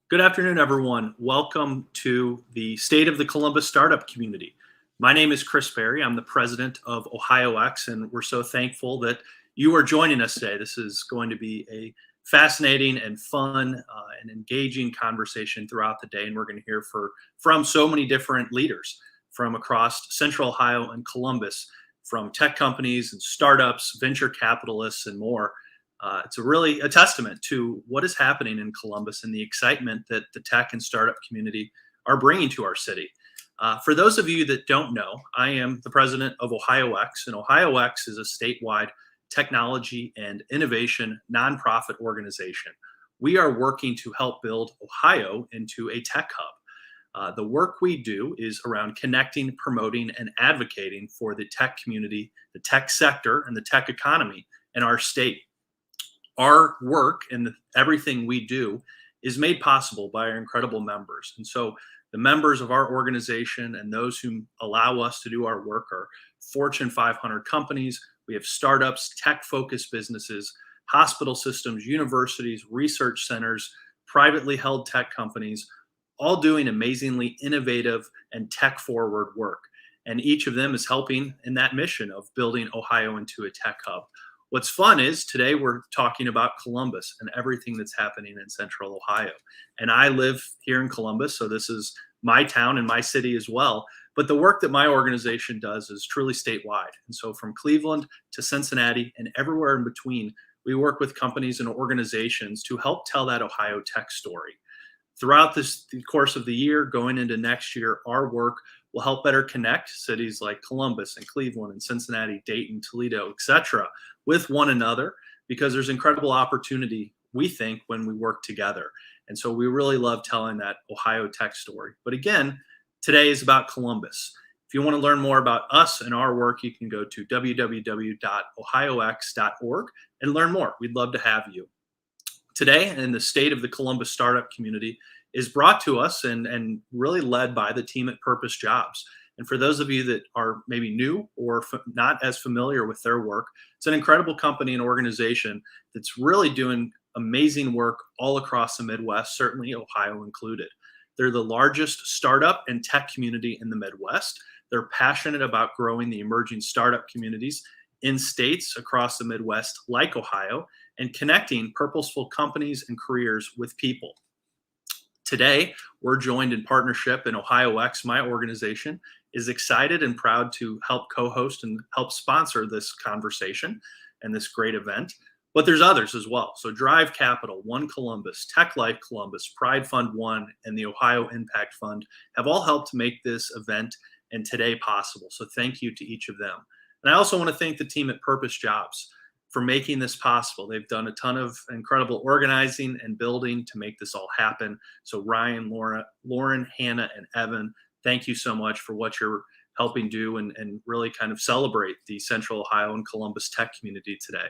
Good afternoon, everyone. Welcome to the State of the Columbus Startup Community. My name is Chris Berry. I'm the president of OhioX, and we're so thankful that you are joining us today. This is going to be a fascinating and fun and engaging conversation throughout the day, and we're going to hear from so many different leaders from across Central Ohio and Columbus, from tech companies and startups, venture capitalists, and more. It's really a testament to what is happening in Columbus and the excitement that the tech and startup community are bringing to our city. For those of you that don't know, I am the president of OhioX, and OhioX is a statewide technology and innovation nonprofit organization. We are working to help build Ohio into a tech hub. The work we do is around connecting, promoting, and advocating for the tech community, the tech sector, and the tech economy in our state. Our work and everything we do is made possible by our incredible members. And so the members of our organization and those who allow us to do our work are Fortune 500 companies. We have startups, tech-focused businesses, hospital systems, universities, research centers, privately held tech companies, all doing amazingly innovative and tech-forward work. And each of them is helping in that mission of building Ohio into a tech hub. What's fun is today we're talking about Columbus and everything that's happening in Central Ohio. And I live here in Columbus, so this is my town and my city as well. But the work that my organization does is truly statewide. And so from Cleveland to Cincinnati and everywhere in between, we work with companies and organizations to help tell that Ohio tech story. Throughout the course of the year, going into next year, our work will help better connect cities like Columbus and Cleveland and Cincinnati, Dayton, Toledo, etc., with one another, because there's incredible opportunity, we think, when we work together. And so we really love telling that Ohio tech story. But again, today is about Columbus. If you want to learn more about us and our work, you can go to www.ohiox.org and learn more. We'd love to have you. Today, in the State of the Columbus Startup Community, is brought to us and really led by the team at Purpose Jobs. And for those of you that are maybe new or not as familiar with their work, it's an incredible company and organization that's really doing amazing work all across the Midwest, certainly Ohio included. They're the largest startup and tech community in the Midwest. They're passionate about growing the emerging startup communities in states across the Midwest like Ohio and connecting purposeful companies and careers with people. Today, we're joined in partnership, and OhioX, my organization, is excited and proud to help co-host and help sponsor this conversation and this great event. But there's others as well. So Drive Capital, One Columbus, TechLife Columbus, Pride Fund One, and the Ohio Impact Fund have all helped to make this event and today possible. So thank you to each of them. And I also want to thank the team at Purpose Jobs for making this possible. They've done a ton of incredible organizing and building to make this all happen. So Ryan, Lauren, Hannah, and Evan, thank you so much for what you're helping do and really kind of celebrate the Central Ohio and Columbus tech community today.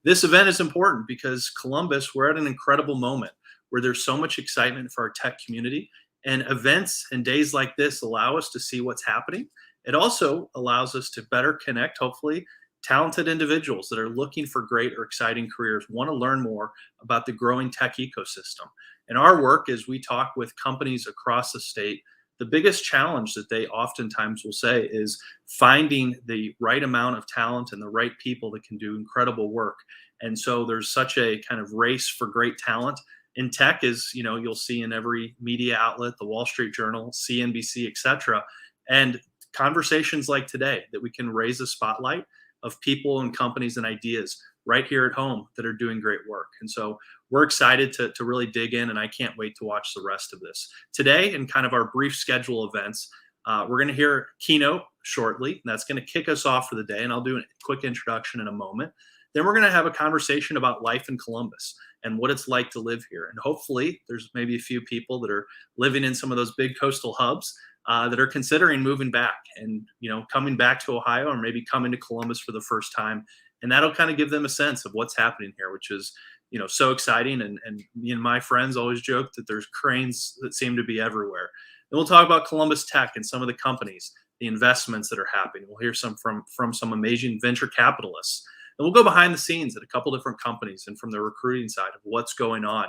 This event is important because Columbus, we're at an incredible moment where there's so much excitement for our tech community, and events and days like this allow us to see what's happening. It also allows us to better connect, hopefully, talented individuals that are looking for great or exciting careers, want to learn more about the growing tech ecosystem. And our work, as we talk with companies across the state, the biggest challenge that they oftentimes will say is finding the right amount of talent and the right people that can do incredible work. And so there's such a kind of race for great talent in tech, as you know, you'll see in every media outlet, the Wall Street Journal, CNBC, etc. And conversations like today that we can raise a spotlight of people and companies and ideas right here at home that are doing great work. And so we're excited to really dig in, and I can't wait to watch the rest of this. Today, in kind of our brief schedule events, we're going to hear a keynote shortly, and that's going to kick us off for the day, and I'll do a quick introduction in a moment. Then we're going to have a conversation about life in Columbus and what it's like to live here. And hopefully there's maybe a few people that are living in some of those big coastal hubs that are considering moving back and, you know, coming back to Ohio, or maybe coming to Columbus for the first time. And that'll kind of give them a sense of what's happening here, which is, you know, so exciting. And me and my friends always joke that there's cranes that seem to be everywhere. And we'll talk about Columbus Tech and some of the companies, the investments that are happening. We'll hear some from some amazing venture capitalists. And we'll go behind the scenes at a couple different companies and from the recruiting side of what's going on.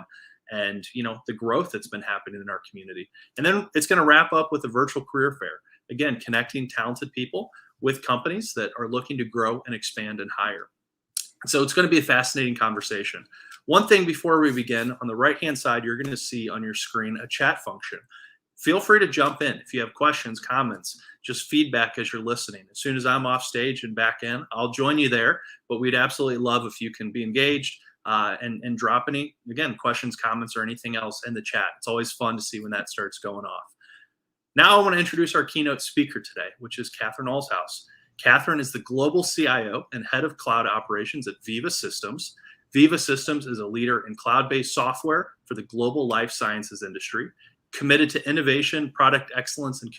and the growth that's been happening in our community. And then it's going to wrap up with a virtual career fair, again connecting talented people with companies that are looking to grow and expand and hire. So it's going to be a fascinating conversation. One thing before we begin, on the right hand side you're going to see on your screen a chat function. Feel free to jump in if you have questions, comments, just feedback as you're listening. As soon as I'm off stage and back in, I'll join you there. But we'd absolutely love if you can be engaged and drop any, again, questions, comments, or anything else in the chat. It's always fun to see when that starts going off. Now I want to introduce our keynote speaker today, which is Catherine Allshouse. Catherine is the global CIO and head of cloud operations at Veeva Systems. Veeva Systems is a leader in cloud-based software for the global life sciences industry. Committed to innovation, product excellence, and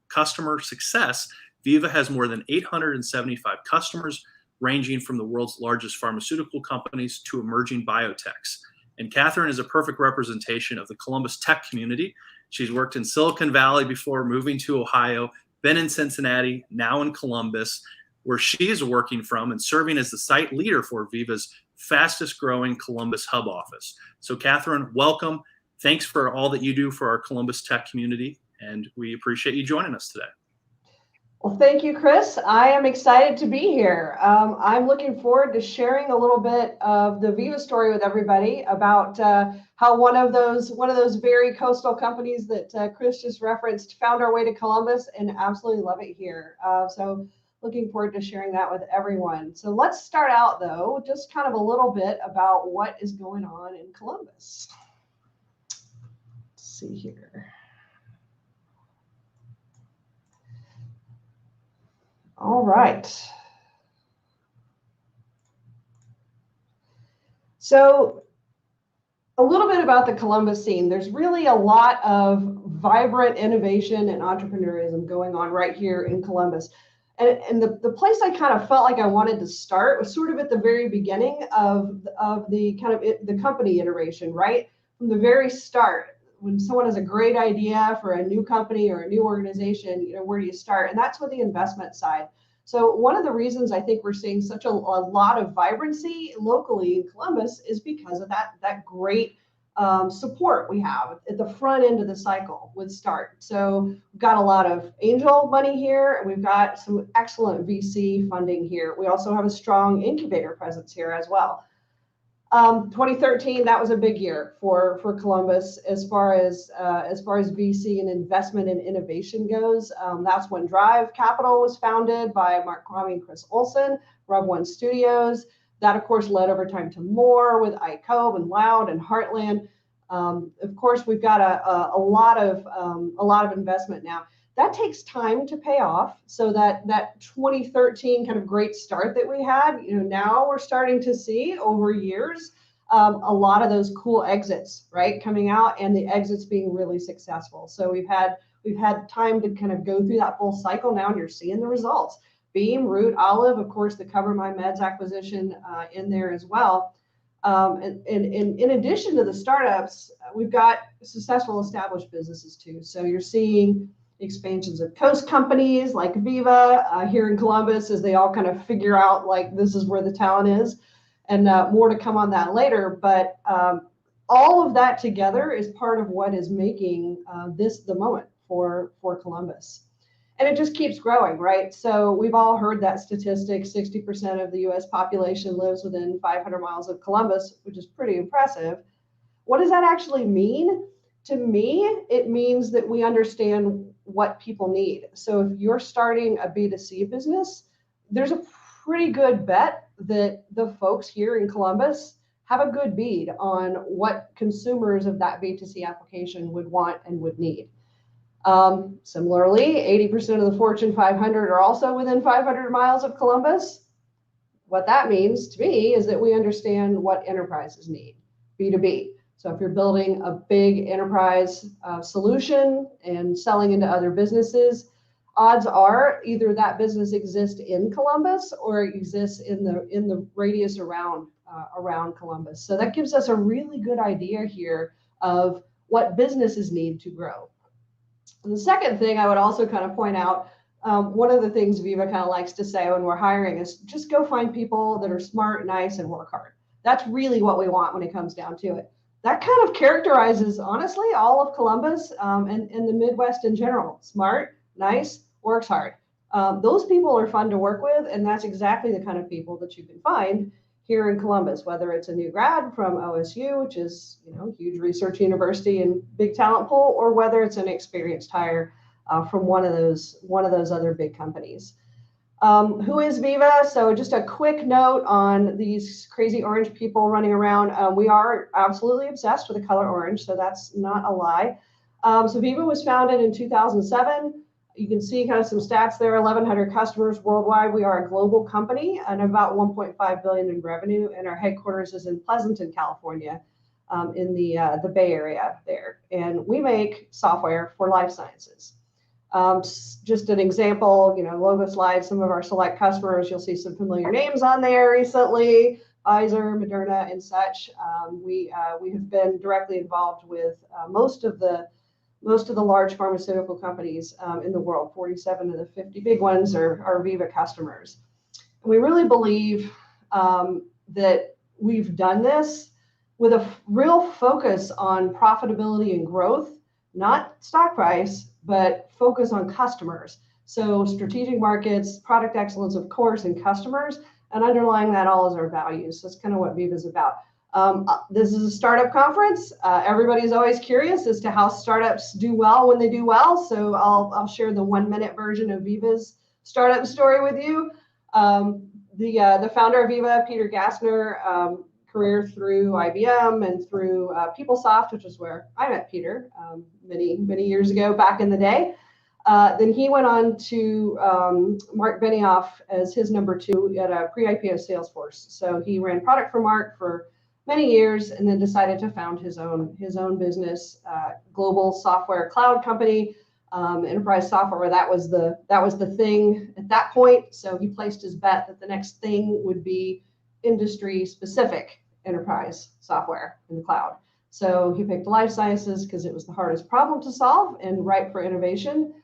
customer success, Veeva has more than 875 customers, ranging from the world's largest pharmaceutical companies to emerging biotechs. And Catherine is a perfect representation of the Columbus tech community. She's worked in Silicon Valley before moving to Ohio, been in Cincinnati, now in Columbus, where she is working from and serving as the site leader for Veeva's fastest growing Columbus hub office. So Catherine, welcome. Thanks for all that you do for our Columbus tech community, and we appreciate you joining us today. Well, thank you, Chris. I am excited to be here. I'm looking forward to sharing a little bit of the Veeva story with everybody about how one of those very coastal companies that Chris just referenced found our way to Columbus and absolutely love it here. So looking forward to sharing that with everyone. So let's start out, though, just kind of a little bit about what is going on in Columbus. See here. All right. So a little bit about the Columbus scene. There's really a lot of vibrant innovation and entrepreneurism going on right here in Columbus. And the place I kind of felt like I wanted to start was sort of at the very beginning of the kind of the company iteration, right? From the very start. When someone has a great idea for a new company or a new organization, where do you start? And that's with the investment side. So one of the reasons I think we're seeing such a lot of vibrancy locally in Columbus is because of that great support we have at the front end of the cycle with START. So we've got a lot of angel money here, and we've got some excellent VC funding here. We also have a strong incubator presence here as well. 2013, that was a big year for Columbus as far as VC and investment in innovation goes. That's when Drive Capital was founded by Mark Kwame and Chris Olson, Rev One Studios. That, of course, led over time to more with iCove and Loud and Heartland. Of course, we've got a lot of investment now. That takes time to pay off. So that 2013 kind of great start that we had, now we're starting to see over years a lot of those cool exits, right, coming out, and the exits being really successful. So we've had time to kind of go through that full cycle now, and you're seeing the results. Beam, Root, Olive, of course, the Cover My Meds acquisition in there as well. And in addition to the startups, we've got successful established businesses too. So you're seeing expansions of coast companies like Veeva here in Columbus as they all kind of figure out like this is where the talent is, and more to come on that later. But all of that together is part of what is making this the moment for Columbus. And it just keeps growing, right? So we've all heard that statistic, 60% of the US population lives within 500 miles of Columbus, which is pretty impressive. What does that actually mean? To me, it means that we understand what people need. So if you're starting a B2C business, there's a pretty good bet that the folks here in Columbus have a good bead on what consumers of that B2C application would want and would need. Similarly, 80% of the Fortune 500 are also within 500 miles of Columbus. What that means to me is that we understand what enterprises need, B2B. So if you're building a big enterprise solution and selling into other businesses, odds are either that business exists in Columbus or it exists in the radius around Columbus. So that gives us a really good idea here of what businesses need to grow. And the second thing I would also kind of point out, one of the things Veeva kind of likes to say when we're hiring is just go find people that are smart, nice, and work hard. That's really what we want when it comes down to it. that kind of characterizes, honestly, all of Columbus and the Midwest in general. Smart, nice, works hard. Those people are fun to work with, and that's exactly the kind of people that you can find here in Columbus, whether it's a new grad from OSU, which is huge research university and big talent pool, or whether it's an experienced hire from one of those other big companies. Who is Viva? So just a quick note on these crazy orange people running around. We are absolutely obsessed with the color orange, so that's not a lie. So Viva was founded in 2007. You can see kind of some stats there, 1,100 customers worldwide. We are a global company and about 1.5 billion in revenue, and our headquarters is in Pleasanton, California, in the Bay Area there. And we make software for life sciences. Just an example, logo slide, some of our select customers, you'll see some familiar names on there recently, Pfizer, Moderna, and such. We have been directly involved with most of the large pharmaceutical companies in the world. 47 of the 50 big ones are Viva customers. We really believe that we've done this with a real focus on profitability and growth, not stock price, but focus on customers. So strategic markets, product excellence, of course, and customers, and underlying that all is our values. So that's kind of what Viva is about. This is a startup conference. Everybody's always curious as to how startups do well when they do well. So I'll share the 1-minute version of Viva's startup story with you. The founder of Viva, Peter Gassner, career through IBM and through PeopleSoft, which is where I met Peter many years ago back in the day. Then he went on to Mark Benioff as his number 2 at a pre-IPO Salesforce. So he ran product for Mark for many years and then decided to found his own business, global software cloud company, enterprise software. That was the thing at that point. So he placed his bet that the next thing would be industry specific enterprise software in the cloud. So he picked life sciences because it was the hardest problem to solve and ripe for innovation.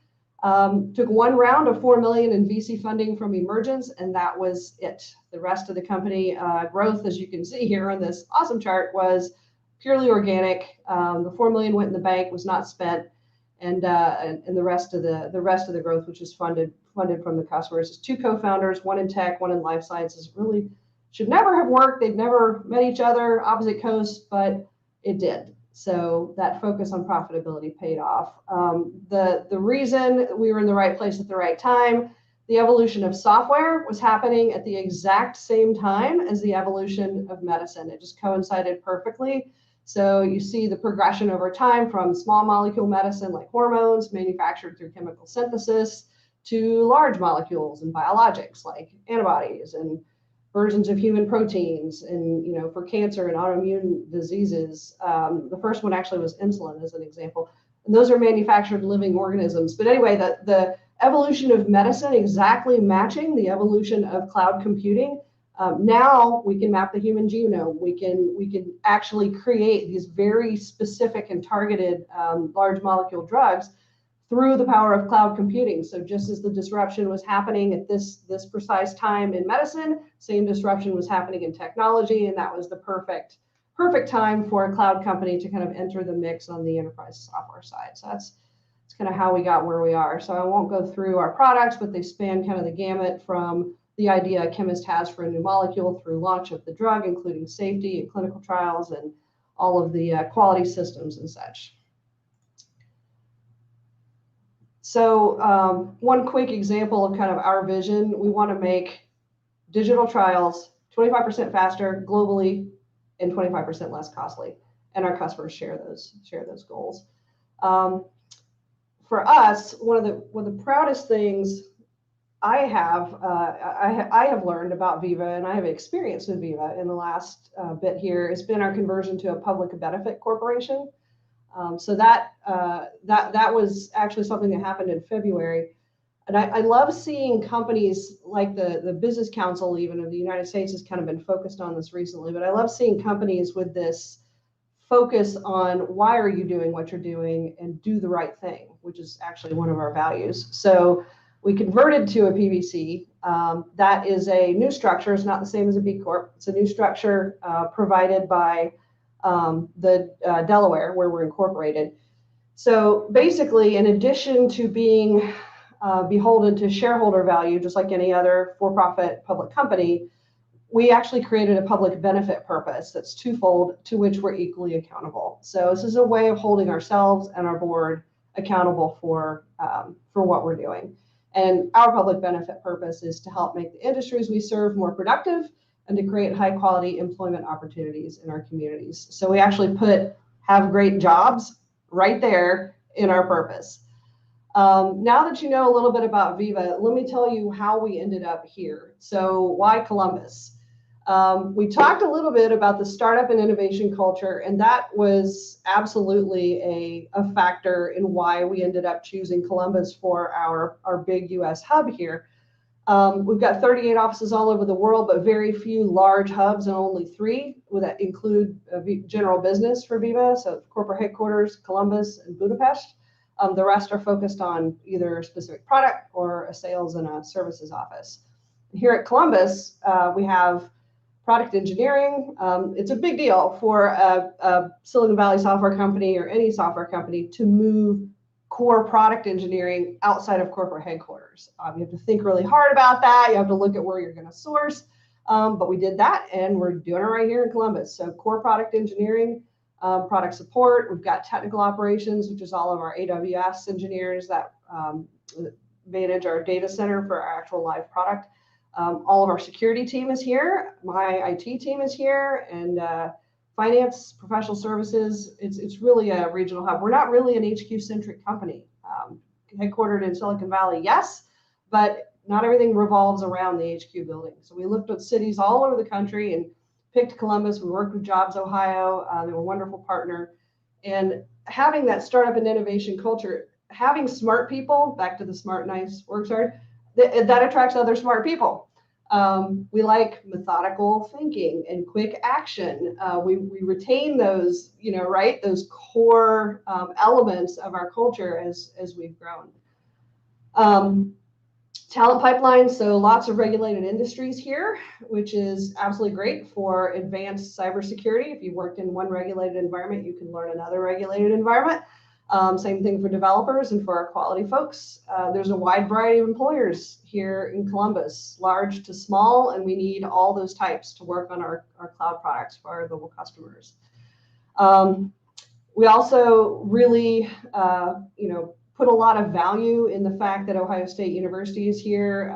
Took one round of $4 million in VC funding from Emergence, and that was it. The rest of the company growth, as you can see here on this awesome chart, was purely organic. The $4 million went in the bank, was not spent, and the rest of the growth, which is funded from the customers, is 2 co-founders, one in tech, one in life sciences. Really should never have worked. They'd never met each other, opposite coasts, but it did. So that focus on profitability paid off. The reason we were in the right place at the right time, the evolution of software was happening at the exact same time as the evolution of medicine. It just coincided perfectly. So you see the progression over time from small molecule medicine like hormones manufactured through chemical synthesis to large molecules and biologics like antibodies and versions of human proteins, and for cancer and autoimmune diseases. The first one actually was insulin, as an example. And those are manufactured living organisms. But anyway, the evolution of medicine exactly matching the evolution of cloud computing. Now we can map the human genome. We can actually create these very specific and targeted large molecule drugs through the power of cloud computing. So just as the disruption was happening at this precise time in medicine, same disruption was happening in technology, and that was the perfect time for a cloud company to kind of enter the mix on the enterprise software side. So that's kind of how we got where we are. So I won't go through our products, but they span kind of the gamut from the idea a chemist has for a new molecule through launch of the drug, including safety and clinical trials and all of the quality systems and such. So one quick example of kind of our vision, we want to make digital trials 25% faster globally and 25% less costly. And our customers share those goals. For us, one of the proudest things I have learned about Viva, and I have experience with Viva in the last bit here, has been our conversion to a public benefit corporation. So that was actually something that happened in February. And I love seeing companies like the Business Council, even of the United States, has kind of been focused on this recently. But I love seeing companies with this focus on why are you doing what you're doing and do the right thing, which is actually one of our values. So we converted to a PBC. That is a new structure. It's not the same as a B Corp. It's a new structure provided by Delaware, where we're incorporated. So basically, in addition to being beholden to shareholder value, just like any other for-profit public company, we actually created a public benefit purpose that's twofold, to which we're equally accountable. So this is a way of holding ourselves and our board accountable for what we're doing. And our public benefit purpose is to help make the industries we serve more productive and to create high quality employment opportunities in our communities. So we actually put have great jobs right there in our purpose. Now that you know a little bit about Viva, let me tell you how we ended up here. So why Columbus? We talked a little bit about the startup and innovation culture, and that was absolutely a factor in why we ended up choosing Columbus for our big US hub here. We've got 38 offices all over the world, but very few large hubs, and only 3 that include general business for Viva. So corporate headquarters, Columbus and Budapest. The rest are focused on either a specific product or a sales and a services office. Here at Columbus, we have product engineering. It's a big deal for a Silicon Valley software company or any software company to move core product engineering outside of corporate headquarters. You have to think really hard about that. You have to look at where you're going to source. But we did that, and we're doing it right here in Columbus. So core product engineering, product support. We've got technical operations, which is all of our AWS engineers that manage our data center for our actual live product. All of our security team is here. My IT team is here, and finance, professional services. It's really a regional hub. We're not really an HQ-centric company. Headquartered in Silicon Valley, yes, but not everything revolves around the HQ building. So we looked at cities all over the country and picked Columbus. We worked with Jobs Ohio. They were a wonderful partner. And having that startup and innovation culture, having smart people, back to the smart, nice, works hard, that attracts other smart people. We like methodical thinking and quick action. We retain those, right, those core elements of our culture as we've grown. Talent pipeline, so lots of regulated industries here, which is absolutely great for advanced cybersecurity. If you worked in one regulated environment, you can learn another regulated environment. Same thing for developers and for our quality folks. There's a wide variety of employers here in Columbus, large to small, and we need all those types to work on our cloud products for our global customers. We also really, put a lot of value in the fact that Ohio State University is here.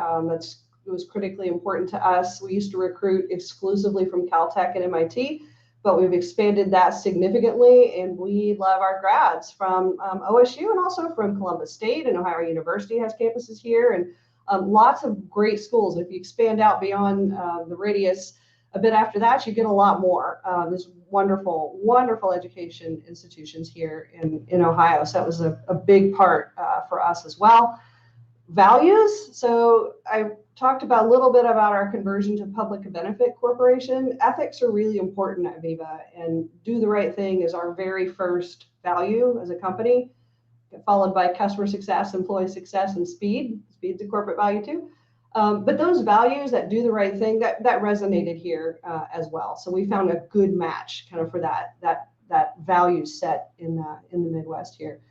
It was critically important to us. We used to recruit exclusively from Caltech and MIT, but we've expanded that significantly, and we love our grads from OSU and also from Columbus State, and Ohio University has campuses here, and lots of great schools. If you expand out beyond the radius a bit after that, you get a lot more. There's wonderful, wonderful education institutions here in Ohio, so that was a big part for us as well. Values, so I talked about a little bit about our conversion to public benefit corporation. Ethics are really important at Viva, and do the right thing is our very first value as a company, followed by customer success, employee success, and speed. Speed's a corporate value too. But those values that do the right thing, that resonated here as well. So we found a good match kind of for that value set in the Midwest here.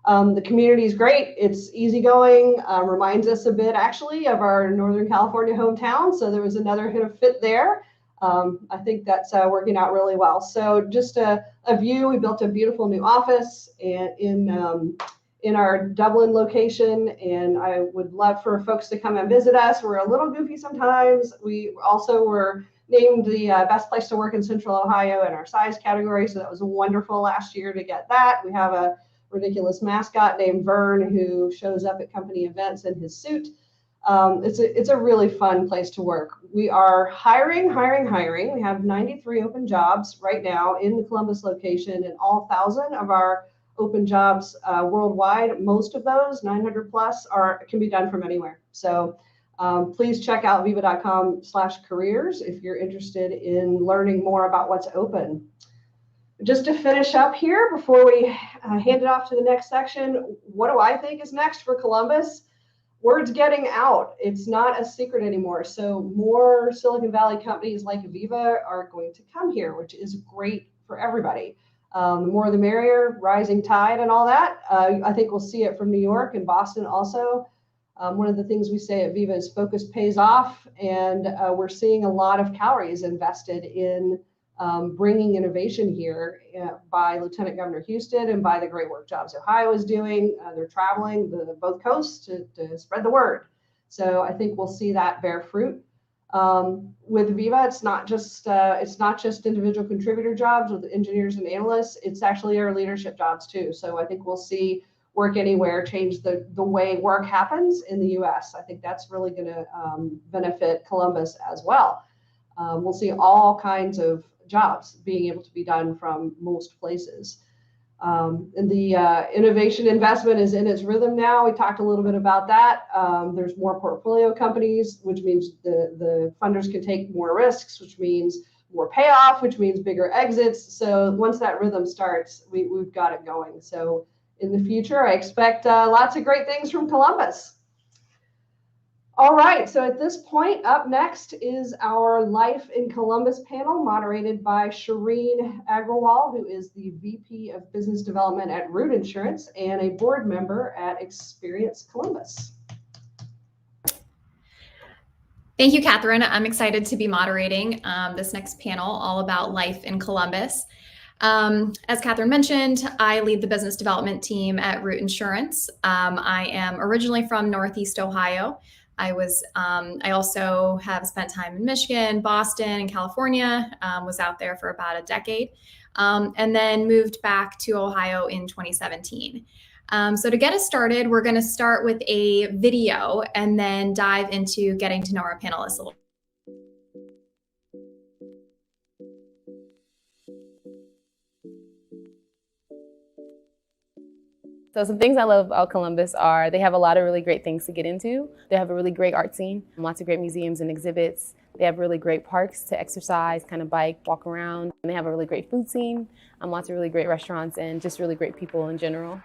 The community is great. It's easygoing, reminds us a bit actually of our Northern California hometown. So there was another hit of fit there. I think that's working out really well. So just a view, we built a beautiful new office in our Dublin location, and I would love for folks to come and visit us. We're a little goofy sometimes. We also were named the best place to work in Central Ohio in our size category, so that was wonderful last year to get that. We have a ridiculous mascot named Vern who shows up at company events in his suit. It's a really fun place to work. We are hiring. We have 93 open jobs right now in the Columbus location, and all 1,000 of our open jobs worldwide. Most of those, 900 plus, can be done from anywhere. So please check out viva.com/careers if you're interested in learning more about what's open. Just to finish up here before we hand it off to the next section, what do I think is next for Columbus? Word's getting out. It's not a secret anymore. So more Silicon Valley companies like Viva are going to come here, which is great for everybody. The more the merrier, rising tide and all that. I think we'll see it from New York and Boston also. One of the things we say at Viva is focus pays off, and we're seeing a lot of calories invested in bringing innovation here by Lieutenant Governor Houston and by the great work Jobs Ohio is doing. They're traveling both coasts to spread the word. So I think we'll see that bear fruit. With Viva, it's not just individual contributor jobs with engineers and analysts. It's actually our leadership jobs too. So I think we'll see Work Anywhere change the way work happens in the U.S. I think that's really going to benefit Columbus as well. We'll see all kinds of jobs being able to be done from most places. And the innovation investment is in its rhythm now. We talked a little bit about that. There's more portfolio companies, which means the funders can take more risks, which means more payoff, which means bigger exits. So once that rhythm starts, we've got it going. So in the future, I expect lots of great things from Columbus. All right, so at this point, up next is our Life in Columbus panel, moderated by Shireen Agrawal, who is the VP of Business Development at Root Insurance and a board member at Experience Columbus. Thank you, Catherine. I'm excited to be moderating this next panel all about life in Columbus. As Catherine mentioned, I lead the business development team at Root Insurance. I am originally from Northeast Ohio. I also have spent time in Michigan, Boston, and California, was out there for about a decade, and then moved back to Ohio in 2017. So to get us started, we're going to start with a video and then dive into getting to know our panelists a little. So some things I love about Columbus are they have a lot of really great things to get into. They have a really great art scene, lots of great museums and exhibits. They have really great parks to exercise, kind of bike, walk around. And they have a really great food scene, lots of really great restaurants, and just really great people in general.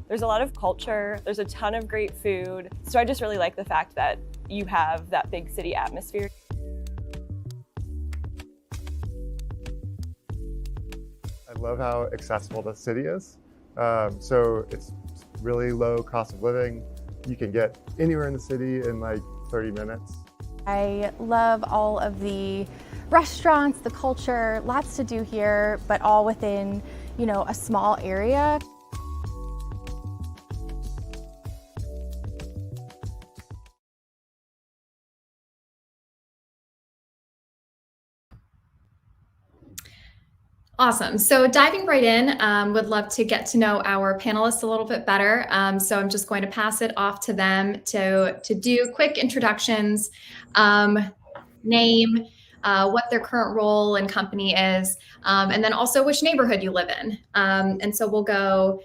There's a lot of culture, there's a ton of great food. So I just really like the fact that you have that big city atmosphere. I love how accessible the city is. So it's really low cost of living. You can get anywhere in the city in like 30 minutes. I love all of the restaurants, the culture, lots to do here, but all within, a small area. Awesome. So diving right in, would love to get to know our panelists a little bit better. So I'm just going to pass it off to them to do quick introductions, name, what their current role and company is, and then also which neighborhood you live in. And so we'll go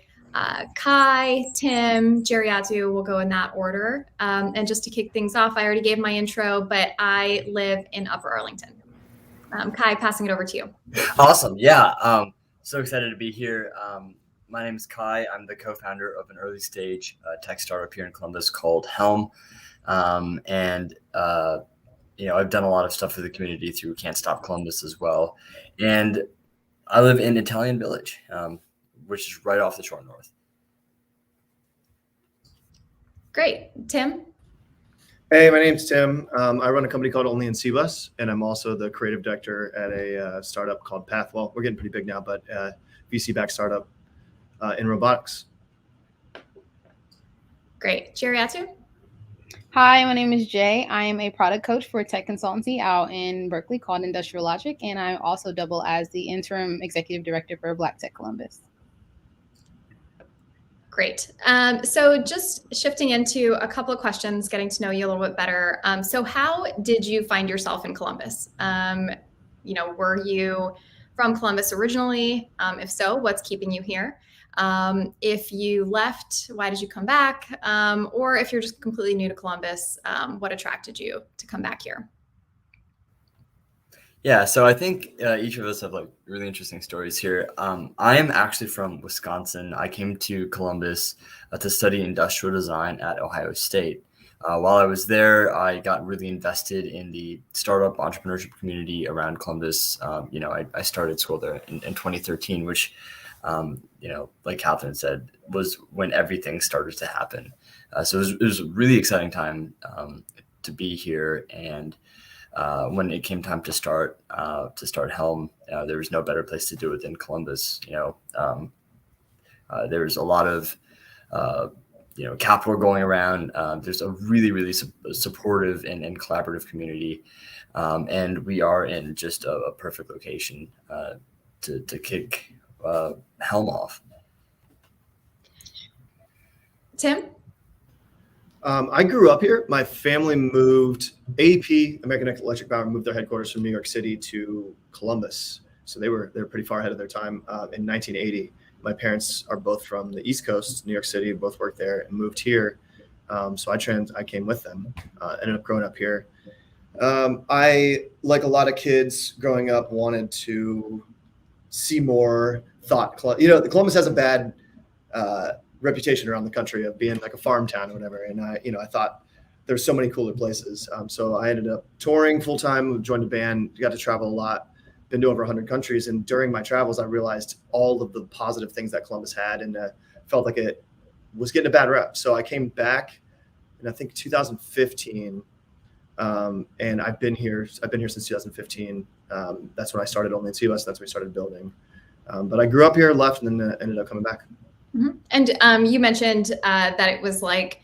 Kai, Tim, Jeriatu, we'll go in that order. And just to kick things off, I already gave my intro, but I live in Upper Arlington. Kai, passing it over to you. Awesome. Yeah. So excited to be here. My name is Kai. I'm the co-founder of an early stage tech startup here in Columbus called Helm. And I've done a lot of stuff for the community through Can't Stop Columbus as well. And I live in Italian Village, which is right off the shore north. Great. Tim? Hey, my name's Tim. I run a company called Only in C-Bus, and I'm also the creative director at a startup called Pathwell. We're getting pretty big now, but VC-backed startup in robotics. Great. Jeriatu? Hi, my name is Jay. I am a product coach for a tech consultancy out in Berkeley called Industrial Logic, and I also double as the interim executive director for Black Tech Columbus. Great. So just shifting into a couple of questions, getting to know you a little bit better. So how did you find yourself in Columbus? Were you from Columbus originally? If so, what's keeping you here? If you left, why did you come back? Or if you're just completely new to Columbus, what attracted you to come back here? Yeah, so I think each of us have like really interesting stories here. I am actually from Wisconsin. I came to Columbus to study industrial design at Ohio State. While I was there, I got really invested in the startup entrepreneurship community around Columbus. I started school there in 2013, which, like Catherine said, was when everything started to happen. So it was a really exciting time to be here. And when it came time to start Helm, there was no better place to do it than Columbus. There's a lot of capital going around. There's a really, really supportive and collaborative community. And we are in just a perfect location to kick Helm off. Tim? I grew up here. My family moved, AP, American Electric Power, moved their headquarters from New York City to Columbus. So they're pretty far ahead of their time in 1980. My parents are both from the East Coast, New York City, both worked there and moved here. So I came with them, ended up growing up here. I, like a lot of kids growing up, wanted to see more, Columbus has a bad reputation around the country of being like a farm town or whatever. And I thought there's so many cooler places. So I ended up touring full time, joined a band, got to travel a lot, been to over 100 countries. And during my travels, I realized all of the positive things that Columbus had, and felt like it was getting a bad rep. So I came back in, I think, 2015. And I've been here since 2015. That's when I started Only in CUS. That's when we started building. But I grew up here, left, and then ended up coming back. Mm-hmm. And you mentioned that it was like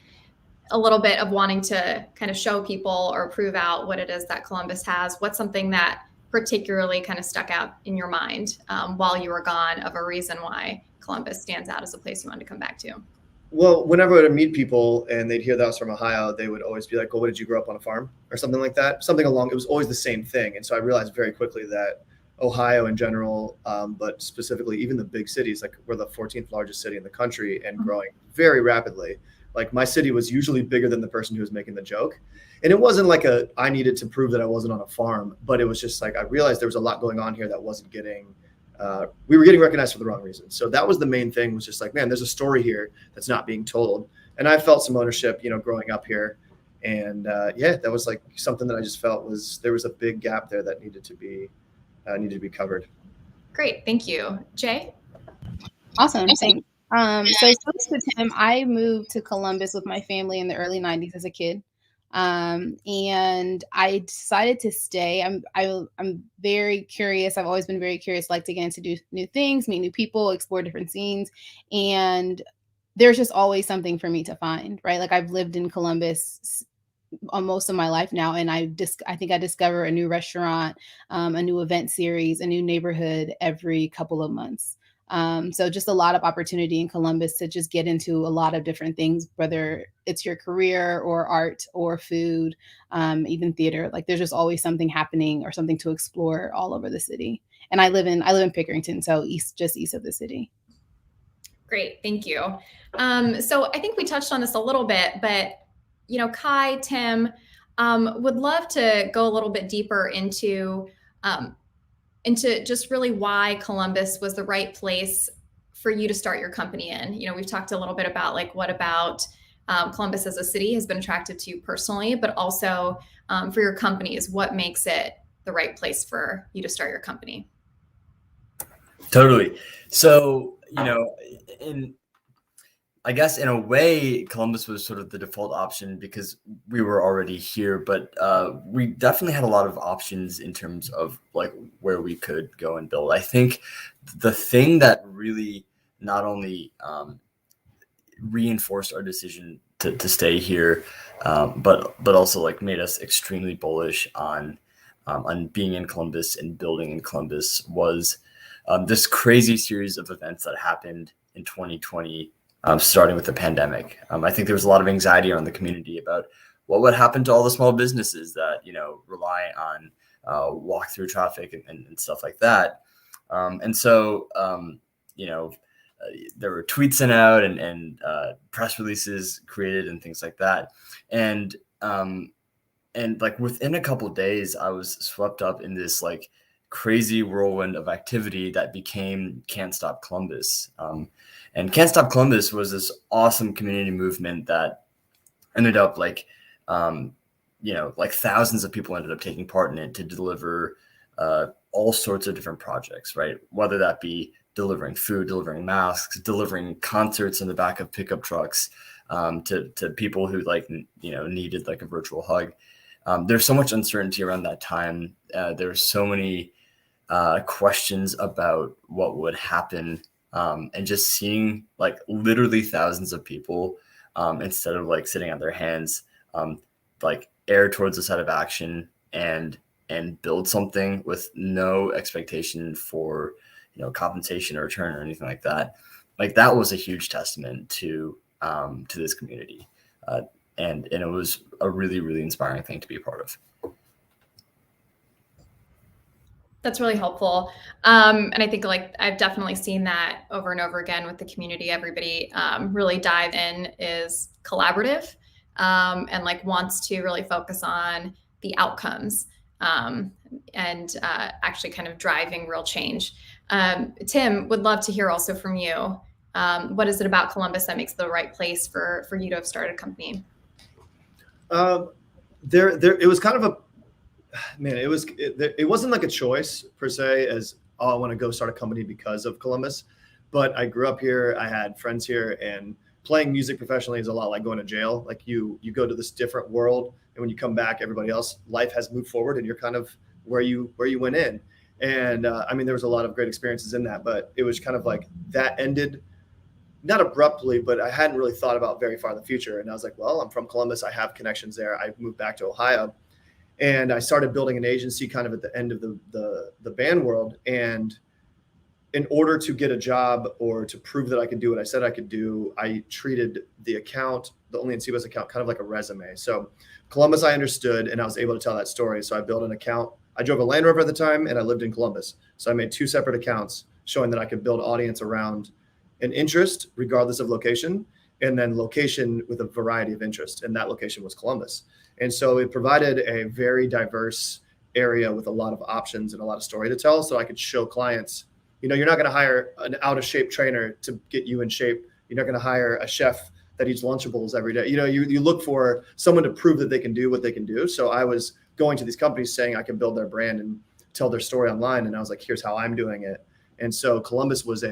a little bit of wanting to kind of show people or prove out what it is that Columbus has. What's something that particularly kind of stuck out in your mind while you were gone, of a reason why Columbus stands out as a place you wanted to come back to? Well, whenever I would meet people and they'd hear that I was from Ohio, they would always be like, "Oh, what, did you grow up on a farm?" or something like that. It was always the same thing. And so I realized very quickly that Ohio in general, but specifically even the big cities, like we're the 14th largest city in the country and growing very rapidly. Like my city was usually bigger than the person who was making the joke. And it wasn't like I needed to prove that I wasn't on a farm, but it was just like, I realized there was a lot going on here that wasn't we were getting recognized for the wrong reasons. So that was the main thing, was just like, man, there's a story here that's not being told. And I felt some ownership, growing up here. And that was like something that I just felt there was a big gap there that needed to be covered. Great. Thank you. Jay? Awesome. Thanks. So close to Tim, I moved to Columbus with my family in the early 90s as a kid. And I decided to stay. I'm very curious. I've always been very curious, like to get into do new things, meet new people, explore different scenes. And there's just always something for me to find, right? Like I've lived in Columbus on most of my life now, and I think I discover a new restaurant, a new event series, a new neighborhood every couple of months. So just a lot of opportunity in Columbus to just get into a lot of different things, whether it's your career or art or food, even theater. Like there's just always something happening or something to explore all over the city. And I live in Pickerington, so just east of the city. Great, thank you. So I think we touched on this a little bit, but Kai, Tim, would love to go a little bit deeper into just really why Columbus was the right place for you to start your company in. We've talked a little bit about like what about Columbus as a city has been attractive to you personally, but also for your companies, what makes it the right place for you to start your company? Totally. So, I guess in a way, Columbus was sort of the default option because we were already here, but we definitely had a lot of options in terms of like where we could go and build. I think the thing that really not only reinforced our decision to stay here, but also like made us extremely bullish on being in Columbus and building in Columbus was this crazy series of events that happened in 2020. Starting with the pandemic. I think there was a lot of anxiety around the community about what would happen to all the small businesses that, rely on walk-through traffic and stuff like that. And so, there were tweets sent out and press releases created and things like that. And like within a couple of days, I was swept up in this like crazy whirlwind of activity that became Can't Stop Columbus. And Can't Stop Columbus was this awesome community movement that ended up like like thousands of people ended up taking part in it to deliver all sorts of different projects, right? Whether that be delivering food, delivering masks, delivering concerts in the back of pickup trucks, to people who needed like a virtual hug. There's so much uncertainty around that time. There's so many questions about what would happen, and just seeing like literally thousands of people, instead of like sitting on their hands, like err towards a set of action and build something with no expectation for compensation or return or anything like that. Like that was a huge testament to this community, and it was a really, really inspiring thing to be a part of. That's really helpful. And I think like I've definitely seen that over and over again with the community. Everybody really dive in, is collaborative, and like wants to really focus on the outcomes, and actually kind of driving real change. Tim, would love to hear also from you. What is it about Columbus that makes it the right place for you to have started a company? It was kind of a, man, it wasn't like a choice per se as, oh, I want to go start a company because of Columbus. But I grew up here, I had friends here, and playing music professionally is a lot like going to jail. Like you go to this different world, and when you come back, everybody else, life has moved forward, and you're kind of where you went in. And I mean, there was a lot of great experiences in that, but it was kind of like that ended, not abruptly, but I hadn't really thought about very far in the future. And I was like, well, I'm from Columbus, I have connections there. I moved back to Ohio, and I started building an agency kind of at the end of the band world. And in order to get a job or to prove that I could do what I said I could do, I treated the account, the Only in CBUS account, kind of like a resume. So Columbus, I understood, and I was able to tell that story. So I built an account. I drove a Land Rover at the time, and I lived in Columbus. So I made 2 separate accounts showing that I could build audience around an interest, regardless of location, and then location with a variety of interest. And that location was Columbus. And so it provided a very diverse area with a lot of options and a lot of story to tell. So I could show clients, you're not going to hire an out of shape trainer to get you in shape. You're not going to hire a chef that eats Lunchables every day. You look for someone to prove that they can do what they can do. So I was going to these companies saying I can build their brand and tell their story online. And I was like, here's how I'm doing it. And so Columbus was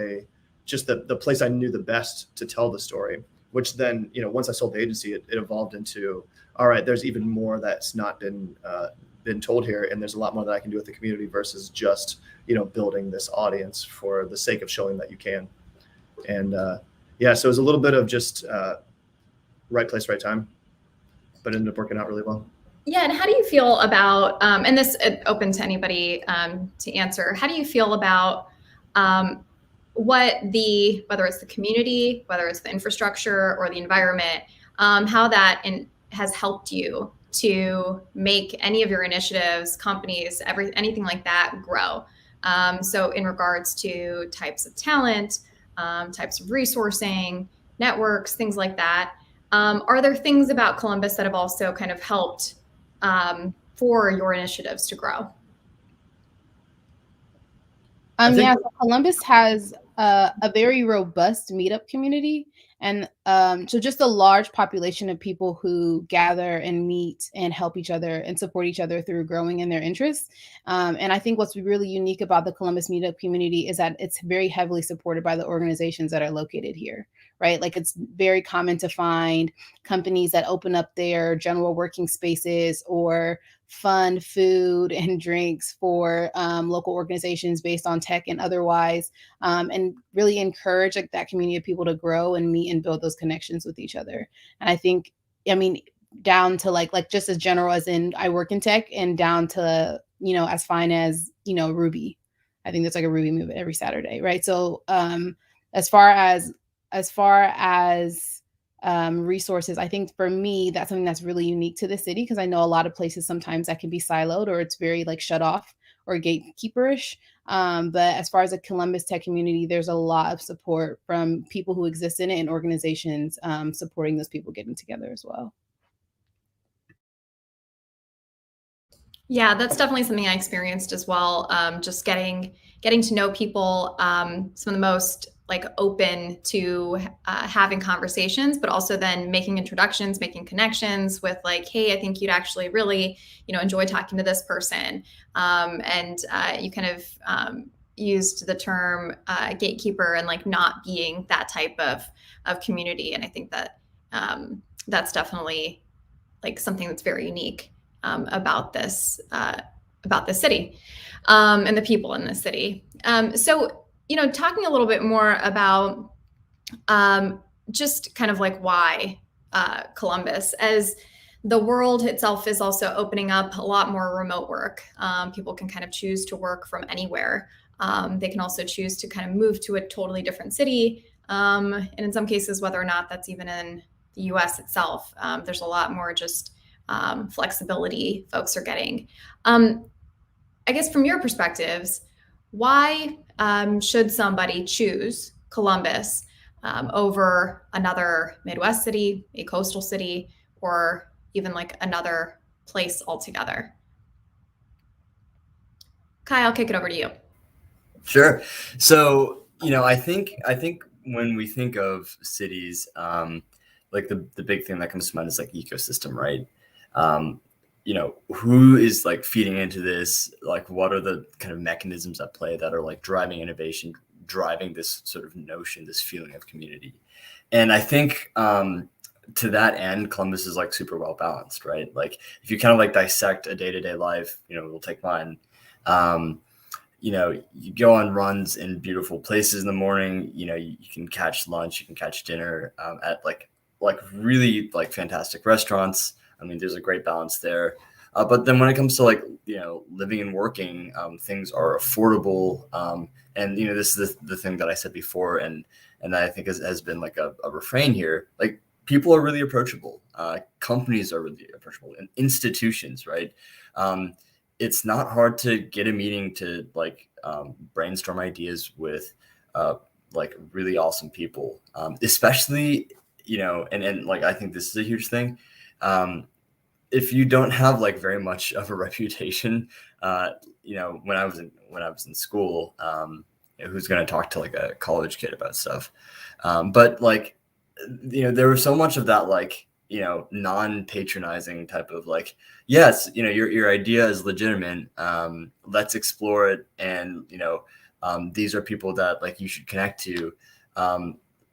just the place I knew the best to tell the story, which then, once I sold the agency, it evolved into, all right, there's even more that's not been told here. And there's a lot more that I can do with the community versus just, building this audience for the sake of showing that you can. And so it was a little bit of just right place, right time, but it ended up working out really well. Yeah, and how do you feel about, and this is open to anybody to answer, how do you feel about whether it's the community, whether it's the infrastructure or the environment, how that has helped you to make any of your initiatives, companies, anything like that grow? So in regards to types of talent, types of resourcing, networks, things like that, are there things about Columbus that have also kind of helped for your initiatives to grow? So Columbus has a very robust meetup community, and so just a large population of people who gather and meet and help each other and support each other through growing in their interests. And I think what's really unique about the Columbus meetup community is that it's very heavily supported by the organizations that are located here, right? Like it's very common to find companies that open up their general working spaces or fund food and drinks for local organizations based on tech and otherwise, and really encourage that community of people to grow and meet and build those connections with each other. And I think, down to like just as general as in I work in tech, and down to, as fine as, Ruby. I think there's like a Ruby movement every Saturday, right? So as far as resources, I think for me, that's something that's really unique to the city, because I know a lot of places sometimes that can be siloed or it's very like shut off or gatekeeperish. But as far as the Columbus tech community, there's a lot of support from people who exist in it and organizations supporting those people getting together as well. Yeah, that's definitely something I experienced as well. Just getting to know people. Some of the most like open to having conversations, but also then making introductions, making connections with like, hey, I think you'd actually really, enjoy talking to this person. And you kind of used the term gatekeeper and like not being that type of community. And I think that that's definitely like something that's very unique about this city and the people in the city. So, talking a little bit more about just kind of like why Columbus, as the world itself is also opening up a lot more remote work. People can kind of choose to work from anywhere. They can also choose to kind of move to a totally different city. And in some cases, whether or not that's even in the US itself, there's a lot more just flexibility folks are getting. I guess from your perspectives, why should somebody choose Columbus over another Midwest city, a coastal city, or even like another place altogether? Kai, I'll kick it over to you. Sure. So, I think when we think of cities, like the big thing that comes to mind is like ecosystem, right? Who is like feeding into this? Like, what are the kind of mechanisms at play that are like driving innovation, driving this sort of notion, this feeling of community? And I think to that end, Columbus is like super well balanced, right? Like, if you kind of like dissect a day-to-day life, we'll take mine. You go on runs in beautiful places in the morning. You can catch lunch, you can catch dinner at like really like fantastic restaurants. I mean, there's a great balance there. But then when it comes to like, living and working, things are affordable. And, this is the thing that I said before, and that I think has been like a refrain here. Like, people are really approachable. Companies are really approachable, and institutions, right? It's not hard to get a meeting to like brainstorm ideas with like really awesome people, especially, and like, I think this is a huge thing. If you don't have like very much of a reputation, when I was in school, who's going to talk to like a college kid about stuff? But like, there was so much of that, like, non-patronizing type of like, yes, your idea is legitimate. Let's explore it. And, these are people that like you should connect to.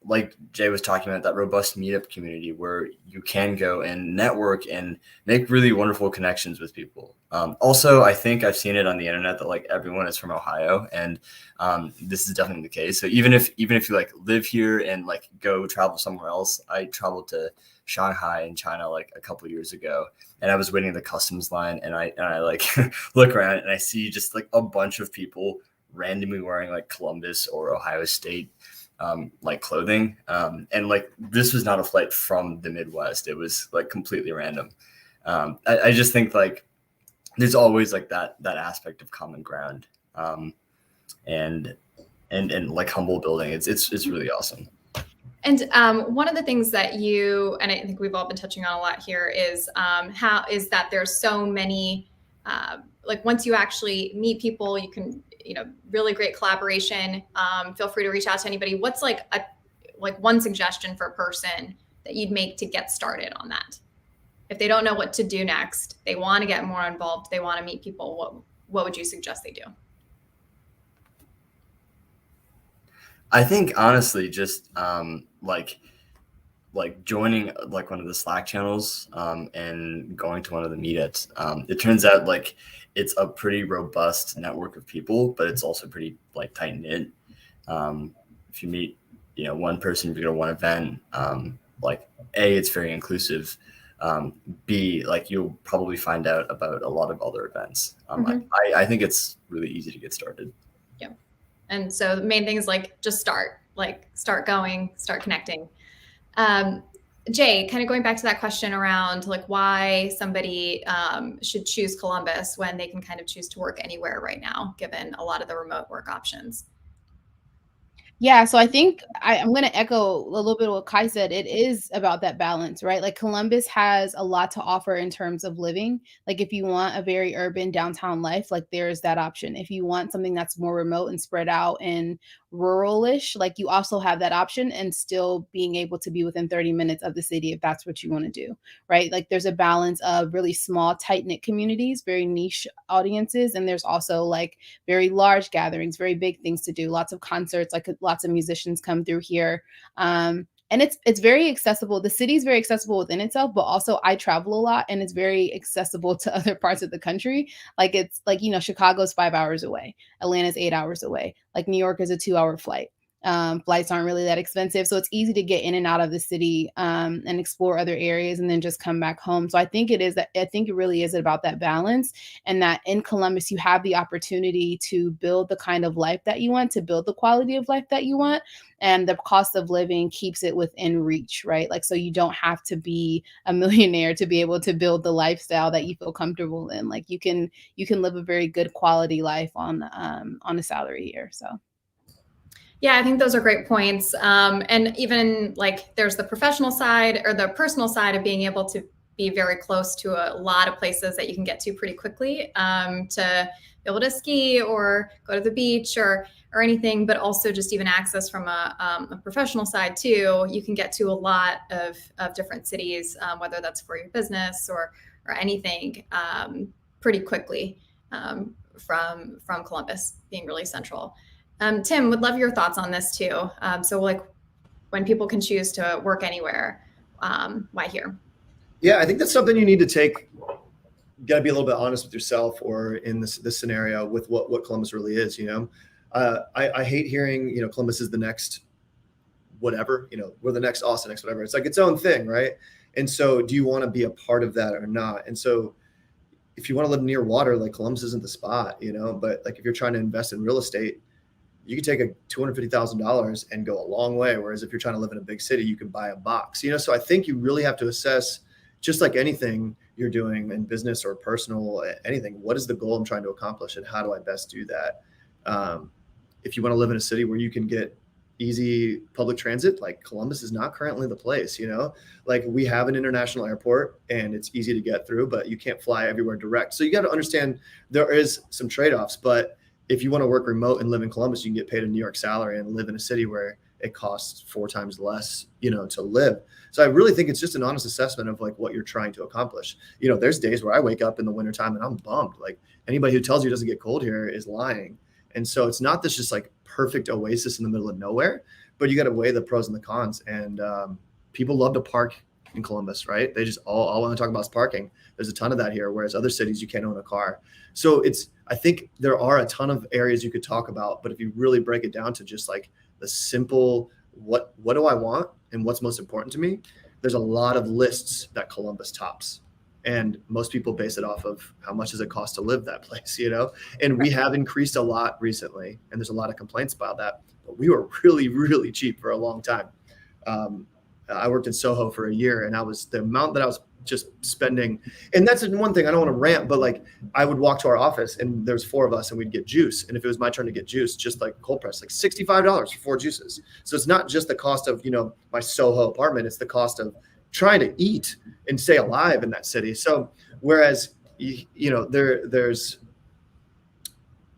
Like Jay was talking about, that robust meetup community where you can go and network and make really wonderful connections with people. Also, I think I've seen it on the internet that like everyone is from Ohio, and this is definitely the case. So even if you like live here and like go travel somewhere else, I traveled to Shanghai in China like a couple of years ago, and I was waiting in the customs line, and I like look around and I see just like a bunch of people randomly wearing like Columbus or Ohio State like clothing, and like this was not a flight from the Midwest. It was like completely random. I just think like there's always like that aspect of common ground, and like humble building. It's really awesome. And one of the things that you, and I think we've all been touching on a lot here, is how is that there's so many, like once you actually meet people, you can, really great collaboration. Feel free to reach out to anybody. What's like one suggestion for a person that you'd make to get started on that? If they don't know what to do next, they want to get more involved, they want to meet people, what would you suggest they do? I think honestly, just like joining like one of the Slack channels and going to one of the meetups. It turns out like it's a pretty robust network of people, but it's also pretty like tight knit. If you meet, one person, if you go to one event, like A, it's very inclusive. B, like you'll probably find out about a lot of other events. I think it's really easy to get started. Yeah. And so the main thing is like, just start going, start connecting. Jay, kind of going back to that question around like why somebody should choose Columbus when they can kind of choose to work anywhere right now, given a lot of the remote work options. Yeah, so I think I'm going to echo a little bit of what Kai said. It is about that balance, right? Like Columbus has a lot to offer in terms of living. Like if you want a very urban downtown life, like there's that option. If you want something that's more remote and spread out and rural-ish, like you also have that option and still being able to be within 30 minutes of the city if that's what you want to do, right? Like there's a balance of really small, tight-knit communities, very niche audiences, and there's also like very large gatherings, very big things to do, lots of concerts, like lots of musicians come through here. And it's very accessible. The city is very accessible within itself, but also I travel a lot and it's very accessible to other parts of the country. Like it's like, Chicago's 5 hours away, Atlanta's 8 hours away, like New York is a 2 hour flight. Flights aren't really that expensive. So it's easy to get in and out of the city and explore other areas and then just come back home. So I think it really is about that balance, and that in Columbus, you have the opportunity to build the kind of life that you want, to build the quality of life that you want. And the cost of living keeps it within reach, right? Like, so you don't have to be a millionaire to be able to build the lifestyle that you feel comfortable in. Like you can live a very good quality life on a salary here. So. Yeah, I think those are great points. And even like there's the professional side or the personal side of being able to be very close to a lot of places that you can get to pretty quickly to be able to ski or go to the beach or anything, but also just even access from a professional side too. You can get to a lot of different cities, whether that's for your business or anything pretty quickly from Columbus being really central. Tim, would love your thoughts on this too. So like when people can choose to work anywhere, why here? Yeah, I think that's something you need to take. You got to be a little bit honest with yourself, or in this scenario with what Columbus really is. I hate hearing Columbus is the next whatever. We're the next Austin, next whatever. It's like its own thing, right? And so, do you want to be a part of that or not? And so, if you want to live near water, like Columbus isn't the spot, But like if you're trying to invest in real estate, you can take a $250,000 and go a long way. Whereas if you're trying to live in a big city, you can buy a box, So I think you really have to assess, just like anything you're doing in business or personal, anything, what is the goal I'm trying to accomplish and how do I best do that? If you want to live in a city where you can get easy public transit, like Columbus is not currently the place, like we have an international airport and it's easy to get through, but you can't fly everywhere direct. So you got to understand there is some trade-offs, but if you want to work remote and live in Columbus, you can get paid a New York salary and live in a city where it costs 4 times less, to live. So I really think it's just an honest assessment of like what you're trying to accomplish. There's days where I wake up in the wintertime and I'm bummed. Like anybody who tells you it doesn't get cold here is lying. And so it's not this just like perfect oasis in the middle of nowhere, but you got to weigh the pros and the cons. And people love to park in Columbus, right? They just all want to talk about is parking. There's a ton of that here, whereas other cities you can't own a car. So I think there are a ton of areas you could talk about, but if you really break it down to just like the simple, what do I want and what's most important to me, there's a lot of lists that Columbus tops. And most people base it off of how much does it cost to live that place, And we have increased a lot recently, and there's a lot of complaints about that. But we were really, really cheap for a long time. I worked in Soho for a year, and the amount that I was just spending, and that's one thing I don't want to rant, but like I would walk to our office and there's 4 of us and we'd get juice. And if it was my turn to get juice, just like cold press, like $65 for 4 juices. So it's not just the cost of, my Soho apartment, it's the cost of trying to eat and stay alive in that city. So whereas,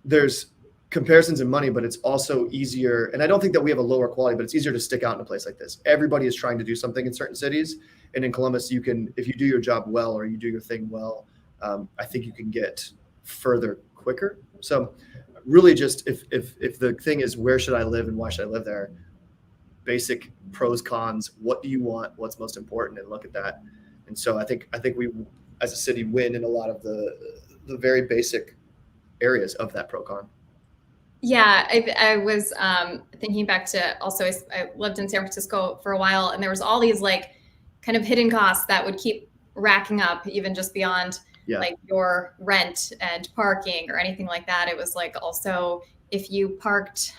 there's comparisons in money, but it's also easier. And I don't think that we have a lower quality, but it's easier to stick out in a place like this. Everybody is trying to do something in certain cities. And in Columbus, if you do your job well, or you do your thing well, I think you can get further quicker. So really just if the thing is, where should I live and why should I live there? Basic pros, cons, what do you want? What's most important? And look at that. And so I think we, as a city, win in a lot of the very basic areas of that pro con. Yeah, I was thinking back to also, I lived in San Francisco for a while, and there was all these like kind of hidden costs that would keep racking up even just beyond like your rent and parking or anything like that. It was like also if you parked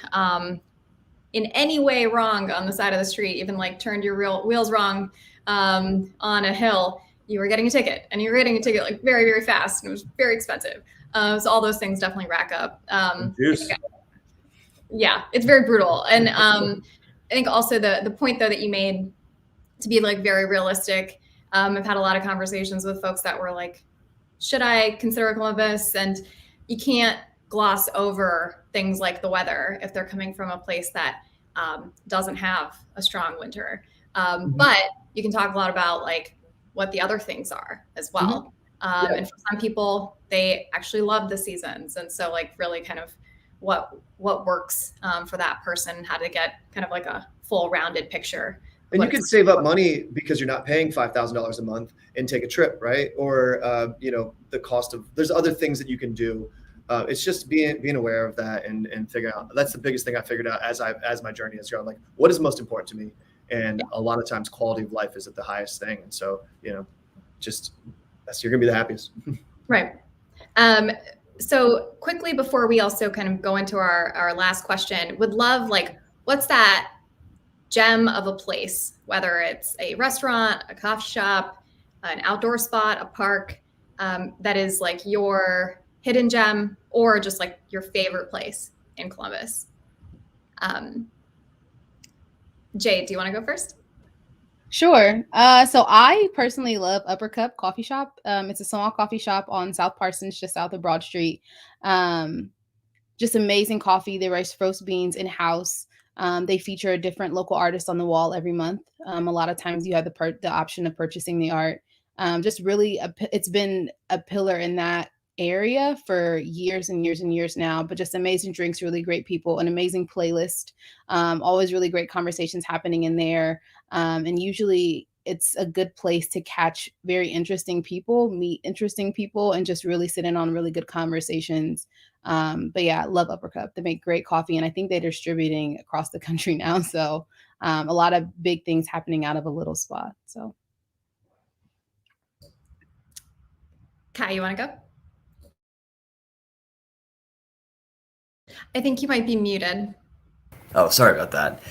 in any way wrong on the side of the street, even like turned your wheels wrong on a hill, you were getting a ticket, and you were getting a ticket like very, very fast, and it was very expensive. So all those things definitely rack up. Yeah, it's very brutal. And I think also the point though that you made to be like very realistic. I've had a lot of conversations with folks that were like, should I consider Columbus? And you can't gloss over things like the weather if they're coming from a place that doesn't have a strong winter. But you can talk a lot about like what the other things are as well. And for some people, they actually love the seasons. And so like really kind of what works for that person, how to get kind of like a full rounded picture. And you can save up money because you're not paying $5,000 a month and take a trip, right? Or the cost of, there's other things that you can do. It's just being aware of that and figuring out. That's the biggest thing I figured out as my journey has gone. Like, what is most important to me? And a lot of times, quality of life is at the highest thing. And so, just you're gonna be the happiest. Right. So quickly before we also kind of go into our last question, would love like, what's that gem of a place, whether it's a restaurant, a coffee shop, an outdoor spot, a park, that is like your hidden gem or just like your favorite place in Columbus? Jade, do you want to go first? Sure. So I personally love Upper Cup Coffee Shop. It's a small coffee shop on South Parsons, just south of Broad Street. Just amazing coffee. They roast beans in-house. They feature a different local artist on the wall every month. A lot of times you have the option of purchasing the art. Just really, it's been a pillar in that area for years and years and years now, but just amazing drinks, really great people, an amazing playlist, always really great conversations happening in there. And usually it's a good place to catch very interesting people, meet interesting people, and just really sit in on really good conversations. But yeah, I love Upper Cup. They make great coffee, and I think they're distributing across the country now. So a lot of big things happening out of a little spot. So Kai, you want to go? I think you might be muted. Oh, sorry about that.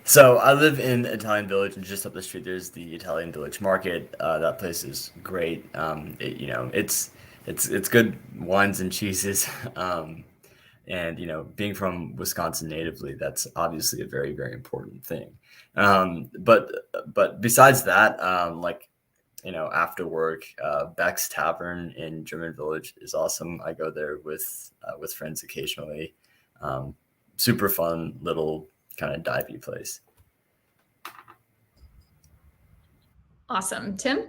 So I live in Italian Village, and just up the street there's the Italian Village Market. That place is great. It's good wines and cheeses. And being from Wisconsin natively, that's obviously a very, very important thing. But besides that, after work, Beck's Tavern in German Village is awesome. I go there with friends occasionally. Super fun little kind of divey place. Awesome. Tim?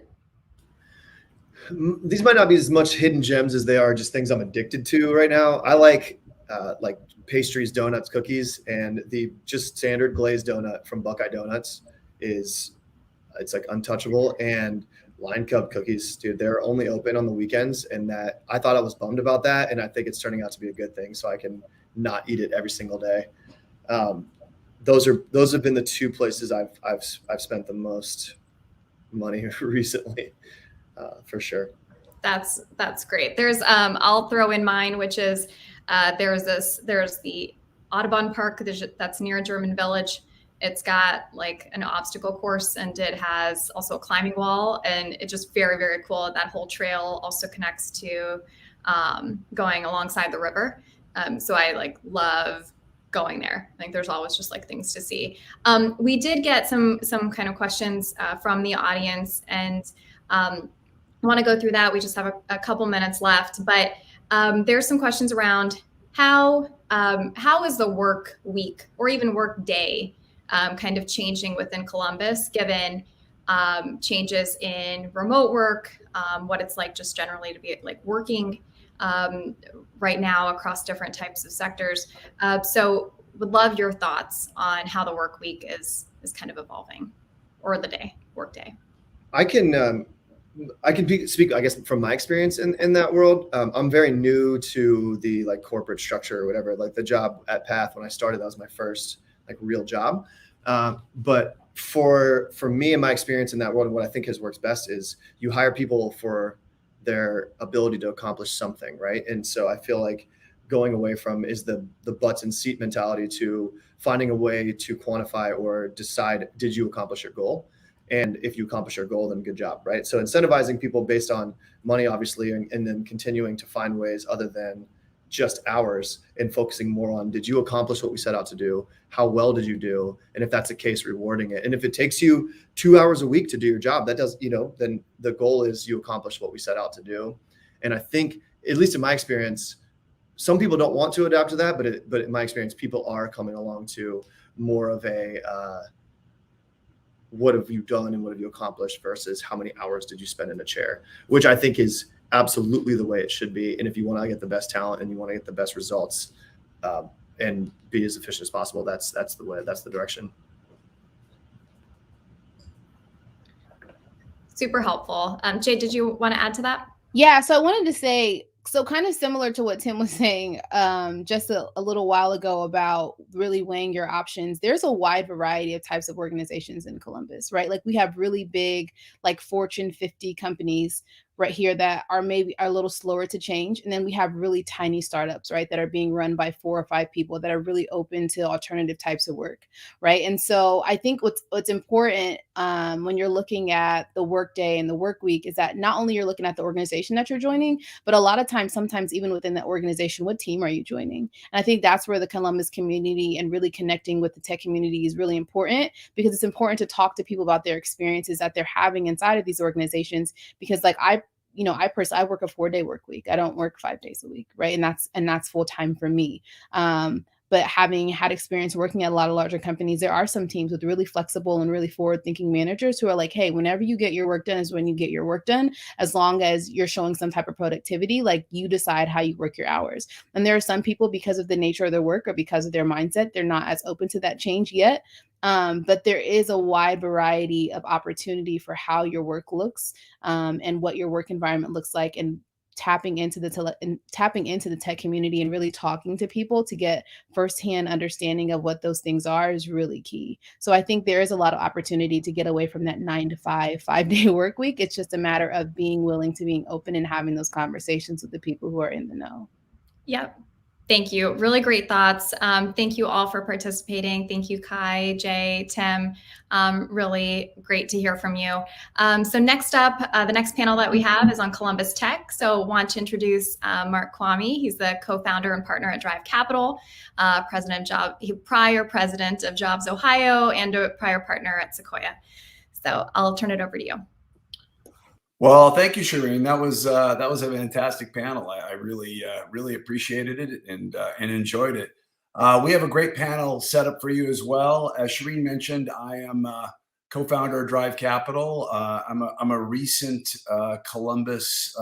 These might not be as much hidden gems as they are just things I'm addicted to right now. I like pastries, donuts, cookies, and the just standard glazed donut from Buckeye Donuts it's like untouchable. And Line Cup cookies, dude, they're only open on the weekends, and that I thought I was bummed about that, and I think it's turning out to be a good thing, so I can not eat it every single day. Those have been the two places I've spent the most money recently, for sure. That's great. There's I'll throw in mine, which is there's the Audubon Park that's near German Village. It's got like an obstacle course, and it has also a climbing wall, and it's just very, very cool. That whole trail also connects to going alongside the river. So I love going there. I think there's always just like things to see. We did get some kind of questions from the audience, and I want to go through that. We just have a couple minutes left, but there's some questions around how is the work week or even work day kind of changing within Columbus, given changes in remote work, what it's like just generally to be like working right now across different types of sectors. So would love your thoughts on how the work week is kind of evolving, or the work day. I can speak, I guess, from my experience in that world. I'm very new to the corporate structure or whatever. Like the job at Path, when I started, that was my first real job. But for me and my experience in that world, and what I think has worked best is you hire people for their ability to accomplish something, right? And so I feel like going away from is the butts and seat mentality to finding a way to quantify or decide, did you accomplish your goal? And if you accomplish your goal, then good job, right? So incentivizing people based on money, obviously, and then continuing to find ways other than just hours and focusing more on, did you accomplish what we set out to do? How well did you do? And if that's the case, rewarding it. And if it takes you 2 hours a week to do your job, that does, then the goal is you accomplish what we set out to do. And I think, at least in my experience, some people don't want to adapt to that, but in my experience, people are coming along to more of a, what have you done and what have you accomplished versus how many hours did you spend in a chair, which I think is absolutely the way it should be. And if you want to get the best talent and you want to get the best results and be as efficient as possible, that's the way, that's the direction. Super helpful. Jade, did you want to add to that? Yeah, so I wanted to say, so kind of similar to what Tim was saying just a little while ago about really weighing your options. There's a wide variety of types of organizations in Columbus, right? Like we have really big, like Fortune 50 companies right here that are maybe a little slower to change. And then we have really tiny startups, right, that are being run by 4 or 5 people that are really open to alternative types of work, right? And so I think what's important when you're looking at the workday and the work week is that not only you're looking at the organization that you're joining, but a lot of times, sometimes even within that organization, what team are you joining? And I think that's where the Columbus community and really connecting with the tech community is really important, because it's important to talk to people about their experiences that they're having inside of these organizations. Because like I work a 4-day work week. I don't work 5 days a week, right? And that's full time for me. But having had experience working at a lot of larger companies, there are some teams with really flexible and really forward-thinking managers who are like, hey, whenever you get your work done is when you get your work done, as long as you're showing some type of productivity, like you decide how you work your hours. And there are some people, because of the nature of their work or because of their mindset, they're not as open to that change yet. But there is a wide variety of opportunity for how your work looks and what your work environment looks like, and tapping into the tech community and really talking to people to get firsthand understanding of what those things are is really key. So I think there is a lot of opportunity to get away from that 9 to 5, 5-day work week. It's just a matter of being willing to being open and having those conversations with the people who are in the know. Yep. Thank you. Really great thoughts. Thank you all for participating. Thank you, Kai, Jay, Tim. Really great to hear from you. So next up, the next panel that we have is on Columbus Tech. So I want to introduce Mark Kwame. He's the co-founder and partner at Drive Capital, prior president of Jobs Ohio, and a prior partner at Sequoia. So I'll turn it over to you. Well, thank you, Shireen. That was a fantastic panel. I really appreciated it and enjoyed it. We have a great panel set up for you as well. As Shireen mentioned, I am co-founder of Drive Capital. I'm a recent Columbus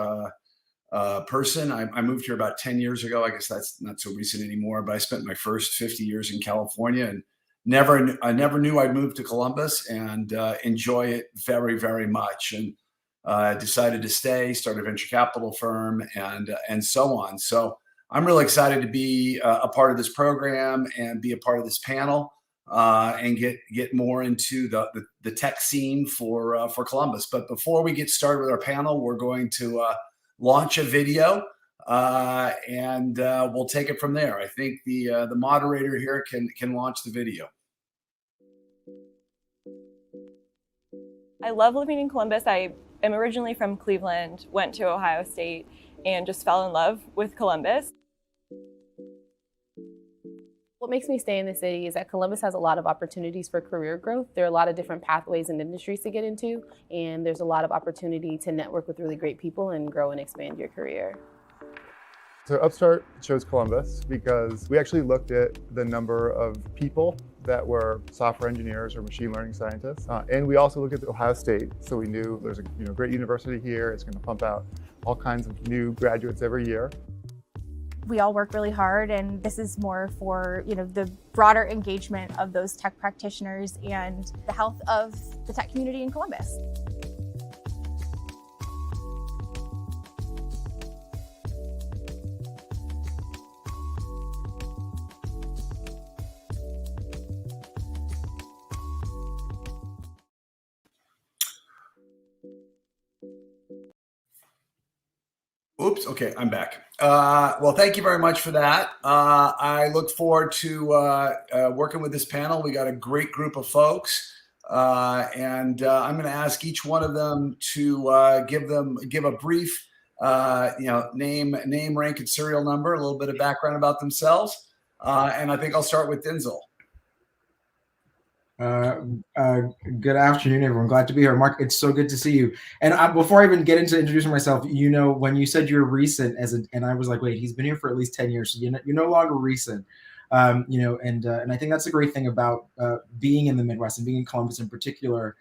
person. I moved here about 10 years ago. I guess that's not so recent anymore, but I spent my first 50 years in California and I never knew I'd move to Columbus, and enjoy it very, very much. And decided to stay, start a venture capital firm, and so on. So I'm really excited to be a part of this program and be a part of this panel and get more into the tech scene for Columbus. But before we get started with our panel, we're going to launch a video and we'll take it from there. I think the moderator here can launch the video. I love living in Columbus. I'm originally from Cleveland, went to Ohio State, and just fell in love with Columbus. What makes me stay in the city is that Columbus has a lot of opportunities for career growth. There are a lot of different pathways and industries to get into, and there's a lot of opportunity to network with really great people and grow and expand your career. So Upstart chose Columbus because we actually looked at the number of people that were software engineers or machine learning scientists. And we also looked at Ohio State. So we knew there's a great university here. It's going to pump out all kinds of new graduates every year. We all work really hard, and this is more for the broader engagement of those tech practitioners and the health of the tech community in Columbus. Oops. Okay, I'm back. Well, thank you very much for that. I look forward to working with this panel. We got a great group of folks, and I'm going to ask each one of them to give a brief name, rank, and serial number, a little bit of background about themselves. And I think I'll start with Denzel. Good afternoon, everyone. Glad to be here. Mark, it's so good to see you. And before I even get into introducing myself, when you said you're recent and I was like, wait, he's been here for at least 10 years. So you're no longer recent. And I think that's a great thing about being in the Midwest and being in Columbus in particular,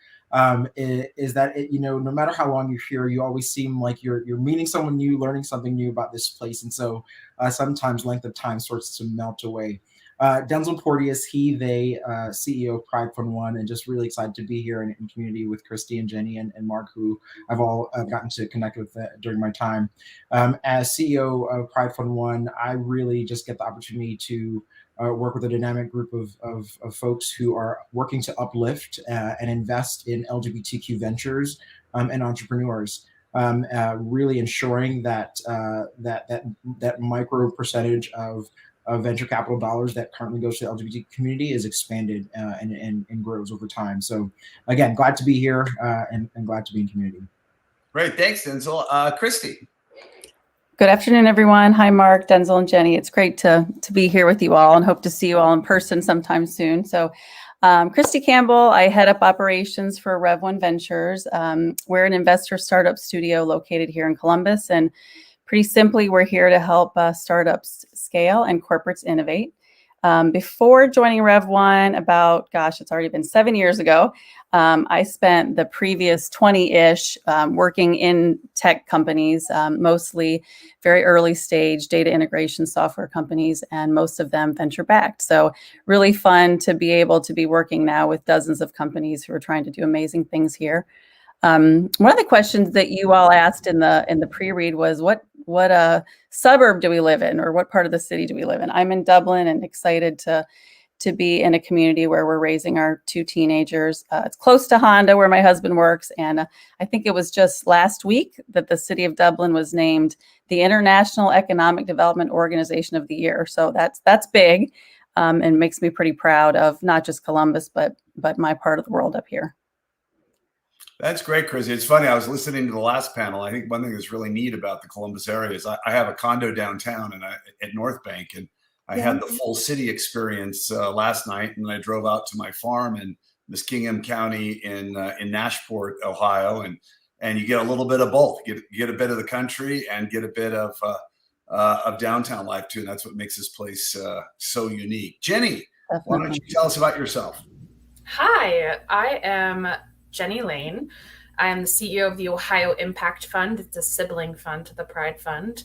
is that no matter how long you're here, you always seem like you're meeting someone new, learning something new about this place. And so sometimes length of time starts to melt away. Denzel Porteous, they CEO of Pride Fund One, and just really excited to be here in community with Christy and Jenny and Mark, who I've gotten to connect with during my time. As CEO of Pride Fund One, I really just get the opportunity to work with a dynamic group of folks who are working to uplift and invest in LGBTQ ventures and entrepreneurs. Really ensuring that that micro percentage of venture capital dollars that currently goes to the LGBT community is expanded and grows over time. So again, glad to be here and glad to be in community. Great, thanks, Denzel. Christy. Good afternoon, everyone. Hi, Mark, Denzel, and Jenny. It's great to be here with you all and hope to see you all in person sometime soon. So Christy Campbell, I head up operations for Rev1 Ventures. We're an investor startup studio located here in Columbus, and pretty simply, we're here to help startups scale and corporates innovate. Before joining Rev1, it's already been 7 years ago, I spent the previous 20-ish working in tech companies, mostly very early stage data integration software companies, and most of them venture backed. So really fun to be able to be working now with dozens of companies who are trying to do amazing things here. One of the questions that you all asked in the pre-read was what suburb do we live in, or what part of the city do we live in? I'm in Dublin and excited to be in a community where we're raising our 2 teenagers. It's close to Honda, where my husband works, and I think it was just last week that the city of Dublin was named the International Economic Development Organization of the Year. So that's big, and makes me pretty proud of not just Columbus, but my part of the world up here. That's great, Chrissy. It's funny. I was listening to the last panel. I think one thing that's really neat about the Columbus area is I have a condo downtown and at North Bank, and I had the full city experience last night. And I drove out to my farm in Muskingum County in Nashport, Ohio, and you get a little bit of both. You get a bit of the country and get a bit of downtown life too. And that's what makes this place so unique. Jenny, why don't you tell us about yourself? Hi, I am Jenny Lane. I am the CEO of the Ohio Impact Fund. It's a sibling fund to the Pride Fund.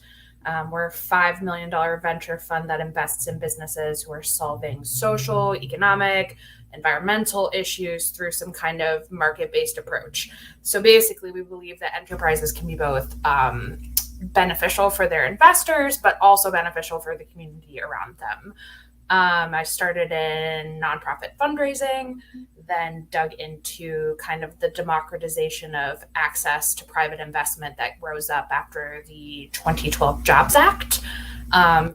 We're a $5 million venture fund that invests in businesses who are solving social, economic, environmental issues through some kind of market-based approach. So basically, we believe that enterprises can be both beneficial for their investors, but also beneficial for the community around them. I started in nonprofit fundraising, then dug into kind of the democratization of access to private investment that rose up after the 2012 Jobs Act,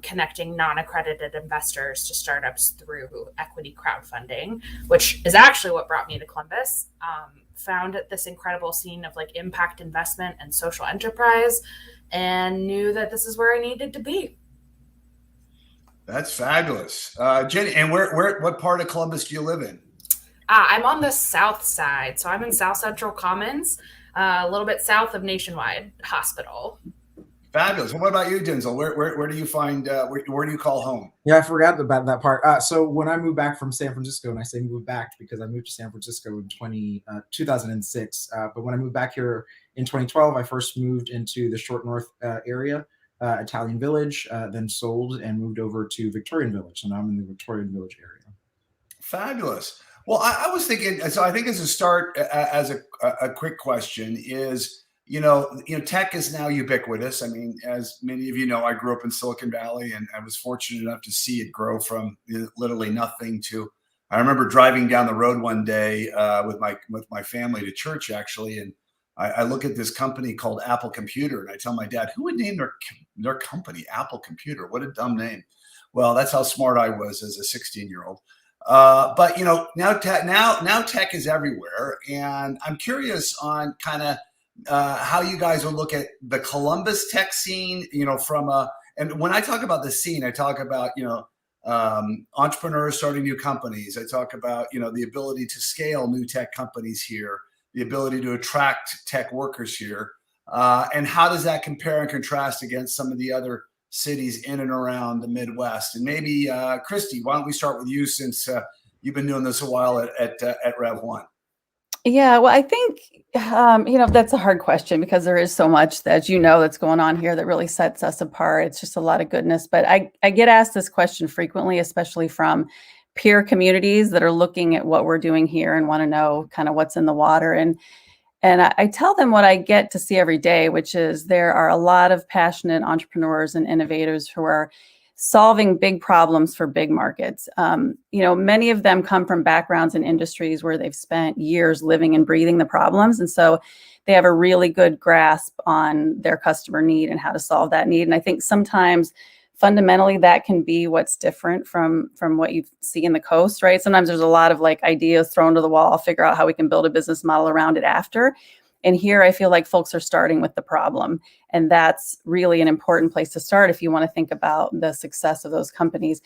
connecting non-accredited investors to startups through equity crowdfunding, which is actually what brought me to Columbus. Found this incredible scene of like impact investment and social enterprise, and knew that this is where I needed to be. That's fabulous. Jenny, and what part of Columbus do you live in? I'm on the south side. So I'm in South Central Commons, a little bit south of Nationwide Hospital. Fabulous. What about you, Denzel? Where do you find, where do you call home? Yeah, I forgot about that part. So when I moved back from San Francisco, and I say moved back because I moved to San Francisco in 2006. But when I moved back here in 2012, I first moved into the Short North area. Italian Village, then sold and moved over to Victorian Village. So now I'm in the Victorian Village area. Fabulous. Well, I was thinking, so I think as a start, as a quick question is, tech is now ubiquitous. I mean, as many of you know, I grew up in Silicon Valley, and I was fortunate enough to see it grow from literally nothing to, I remember driving down the road one day with my family to church, actually, and I look at this company called Apple Computer, and I tell my dad, who would name their company Apple Computer? What a dumb name. Well, that's how smart I was as a 16-year-old. But now tech is everywhere, and I'm curious on kind of how you guys will look at the Columbus tech scene, and when I talk about the scene, I talk about, entrepreneurs starting new companies. I talk about, the ability to scale new tech companies here, the ability to attract tech workers here. And how does that compare and contrast against some of the other cities in and around the Midwest? And maybe, Christy, why don't we start with you, since you've been doing this a while at Rev One? Yeah, well, I think, that's a hard question because there is so much that, that's going on here that really sets us apart. It's just a lot of goodness. But I get asked this question frequently, especially from peer communities that are looking at what we're doing here and want to know kind of what's in the water. And I tell them what I get to see every day, which is there are a lot of passionate entrepreneurs and innovators who are solving big problems for big markets. Many of them come from backgrounds in industries where they've spent years living and breathing the problems. And so they have a really good grasp on their customer need and how to solve that need. And I think sometimes fundamentally that can be what's different from what you see in the coast, right? Sometimes there's a lot of ideas thrown to the wall, figure out how we can build a business model around it after. And here I feel like folks are starting with the problem. And that's really an important place to start if you want to think about the success of those companies.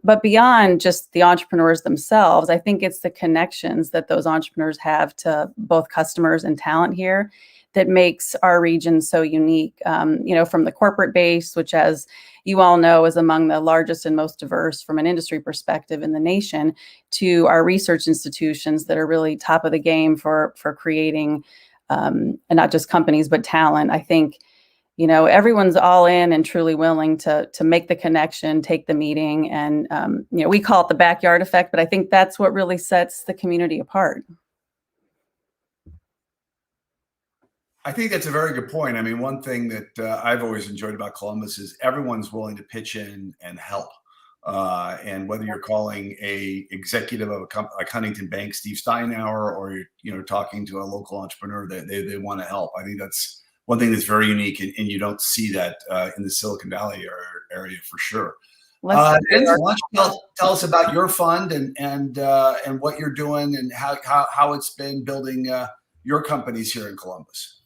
But beyond just the entrepreneurs themselves, I think it's the connections that those entrepreneurs have to both customers and talent here that makes our region so unique. From the corporate base, which, as you all know, is among the largest and most diverse from an industry perspective in the nation, to our research institutions that are really top of the game for creating and not just companies, but talent. I think, everyone's all in and truly willing to make the connection, take the meeting. And, we call it the backyard effect, but I think that's what really sets the community apart. I think that's a very good point. I mean, one thing that I've always enjoyed about Columbus is everyone's willing to pitch in and help. And whether you're calling a executive of like Huntington Bank, Steve Steinauer, or you're talking to a local entrepreneur, they want to help. I think that's one thing that's very unique, and you don't see that in the Silicon Valley area for sure. Why don't you tell us about your fund and what you're doing and how it's been building your companies here in Columbus.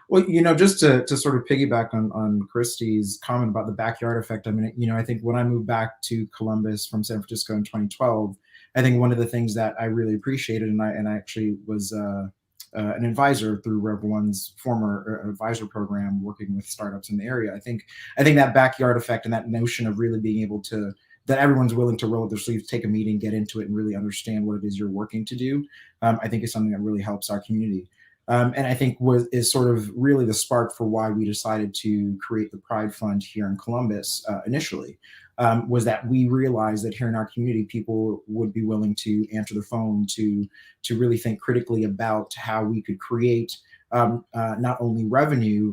Well, just to sort of piggyback on Christy's comment about the backyard effect. I mean, I think when I moved back to Columbus from San Francisco in 2012, I think one of the things that I really appreciated, and I actually was an advisor through Rev One's former advisor program, working with startups in the area. I think that backyard effect and that notion of really being able to, that everyone's willing to roll up their sleeves, take a meeting, get into it, and really understand what it is you're working to do, I think is something that really helps our community. And I think is sort of really the spark for why we decided to create the Pride Fund here in Columbus initially, was that we realized that here in our community, people would be willing to answer the phone to really think critically about how we could create not only revenue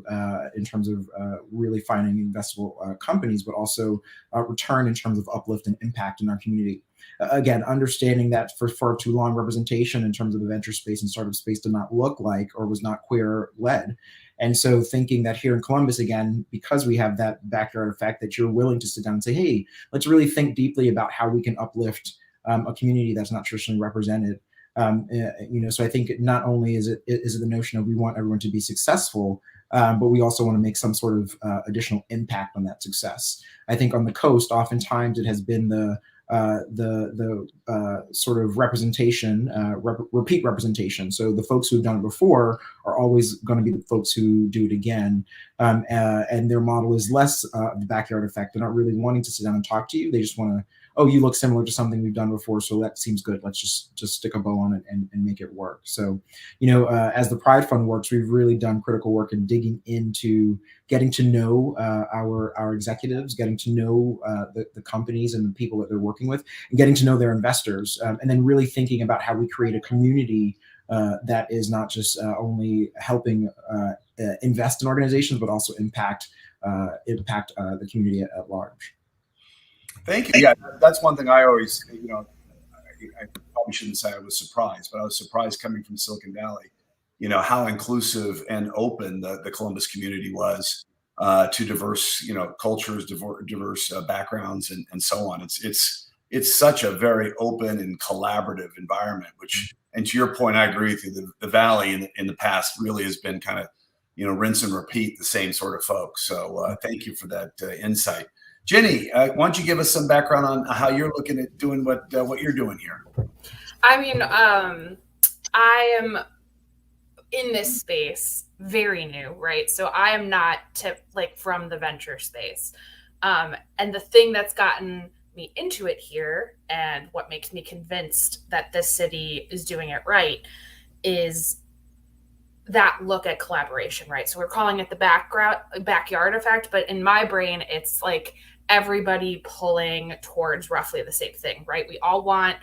in terms of really finding investable companies, but also return in terms of uplift and impact in our community. Again, understanding that for far too long, representation in terms of the venture space and startup space did not look like or was not queer led. And so thinking that here in Columbus, again, because we have that backyard effect, that you're willing to sit down and say, hey, let's really think deeply about how we can uplift a community that's not traditionally represented. So I think not only is it the notion of we want everyone to be successful, but we also want to make some sort of additional impact on that success. I think on the coast, oftentimes it has been the sort of representation, repeat representation. So the folks who've done it before are always going to be the folks who do it again. And their model is less of the backyard effect. They're not really wanting to sit down and talk to you. They just want to, oh, you look similar to something we've done before, so that seems good. Let's just stick a bow on it and make it work. So, as the Pride Fund works, we've really done critical work in digging into getting to know our executives, getting to know the companies and the people that they're working with, and getting to know their investors, and then really thinking about how we create a community that is not just only helping invest in organizations, but also impact the community at large. Thank you. Yeah, that's one thing I always, I probably shouldn't say I was surprised, but I was surprised coming from Silicon Valley, how inclusive and open the Columbus community was to diverse, cultures, diverse backgrounds, and so on. It's it's such a very open and collaborative environment, which, and to your point, I agree with you, the Valley in the past really has been kind of, rinse and repeat the same sort of folks. So thank you for that insight. Jenny, why don't you give us some background on how you're looking at doing what you're doing here? I mean, I am in this space very new, right? So I am not from the venture space. And the thing that's gotten me into it here and what makes me convinced that this city is doing it right is that look at collaboration, right? So we're calling it the backyard effect, but in my brain, it's like everybody pulling towards roughly the same thing, right? We all want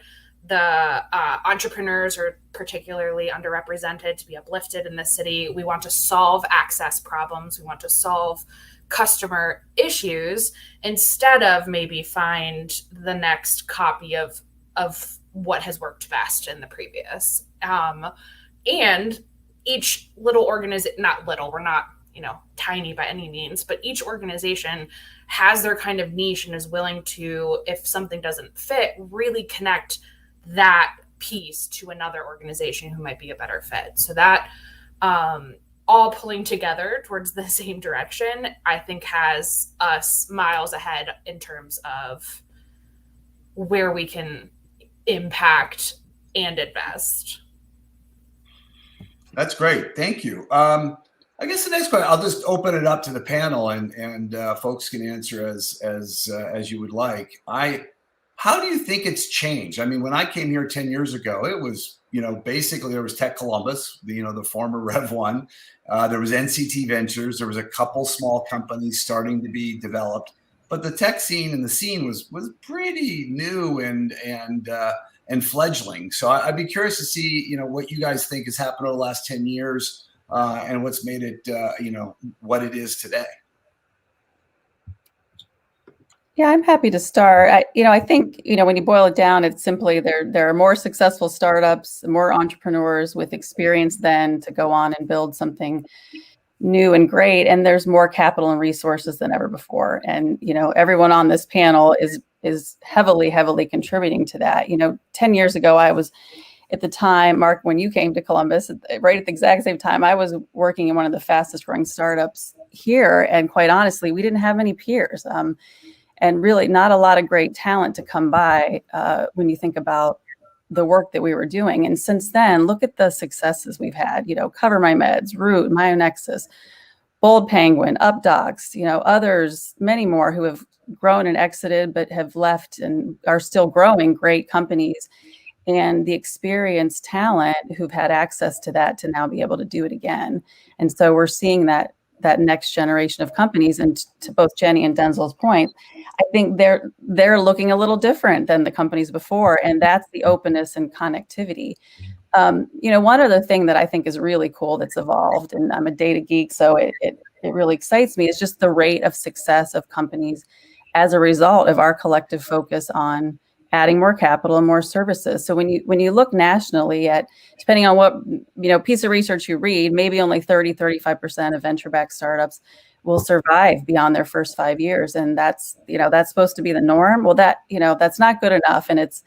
the entrepreneurs, or particularly underrepresented, to be uplifted in this city. We want to solve access problems. We want to solve customer issues instead of maybe find the next copy of what has worked best in the previous. And each little organization, not little, we're not, tiny by any means, but each organization has their kind of niche and is willing to, if something doesn't fit, really connect that piece to another organization who might be a better fit. So that all pulling together towards the same direction, I think has us miles ahead in terms of where we can impact and invest. That's great. Thank you. I guess the next question, I'll just open it up to the panel, and folks can answer as you would like. How do you think it's changed? I mean, when I came here 10 years ago, it was, basically there was Tech Columbus, the former Rev One. There was NCT Ventures. There was a couple small companies starting to be developed, but the tech scene and the scene was pretty new and fledgling. So I'd be curious to see, what you guys think has happened over the last 10 years and what's made it, what it is today. Yeah, I'm happy to start. I think, when you boil it down, it's simply there are more successful startups, more entrepreneurs with experience than to go on and build something new and great. And there's more capital and resources than ever before. And, everyone on this panel is heavily contributing to that. 10 years ago, I was at the time, Mark, when you came to Columbus, right at the exact same time, I was working in one of the fastest growing startups here. And quite honestly, we didn't have many peers. And really not a lot of great talent to come by when you think about the work that we were doing. And since then, look at the successes we've had, Cover My Meds, Root, MyoNexus, Bold Penguin, UpDocs, others, many more who have grown and exited, but have left and are still growing great companies. And the experienced talent who've had access to that to now be able to do it again. And so we're seeing that next generation of companies. And to both Jenny and Denzel's point, I think they're looking a little different than the companies before, and that's the openness and connectivity. One other thing that I think is really cool that's evolved, and I'm a data geek, so it really excites me, is just the rate of success of companies as a result of our collective focus on adding more capital and more services. So when you look nationally at, depending on what piece of research you read, maybe only 30-35% of venture-backed startups will survive beyond their first 5 years, and that's supposed to be the norm. Well, that's not good enough, and it's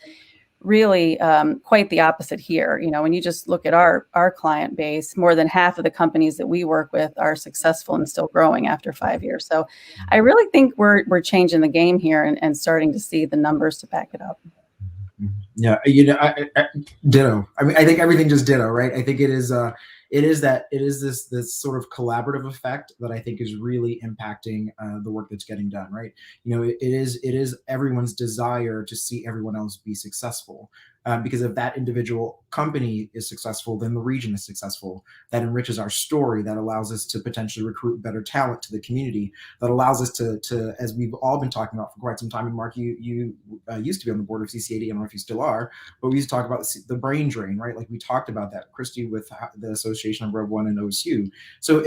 really quite the opposite here. When you just look at our client base, more than half of the companies that we work with are successful and still growing after 5 years. So I really think we're changing the game here and starting to see the numbers to back it up. Yeah, I ditto. I mean, I think everything just ditto, right? I think it is this sort of collaborative effect that I think is really impacting the work that's getting done, right? It is everyone's desire to see everyone else be successful. Because if that individual company is successful, then the region is successful. That enriches our story. That allows us to potentially recruit better talent to the community. That allows us to, as we've all been talking about for quite some time. And Mark, you used to be on the board of CCAD. I don't know if you still are, but we used to talk about the brain drain, right? Like we talked about that, Christy, with the Association of Rev One and OSU. So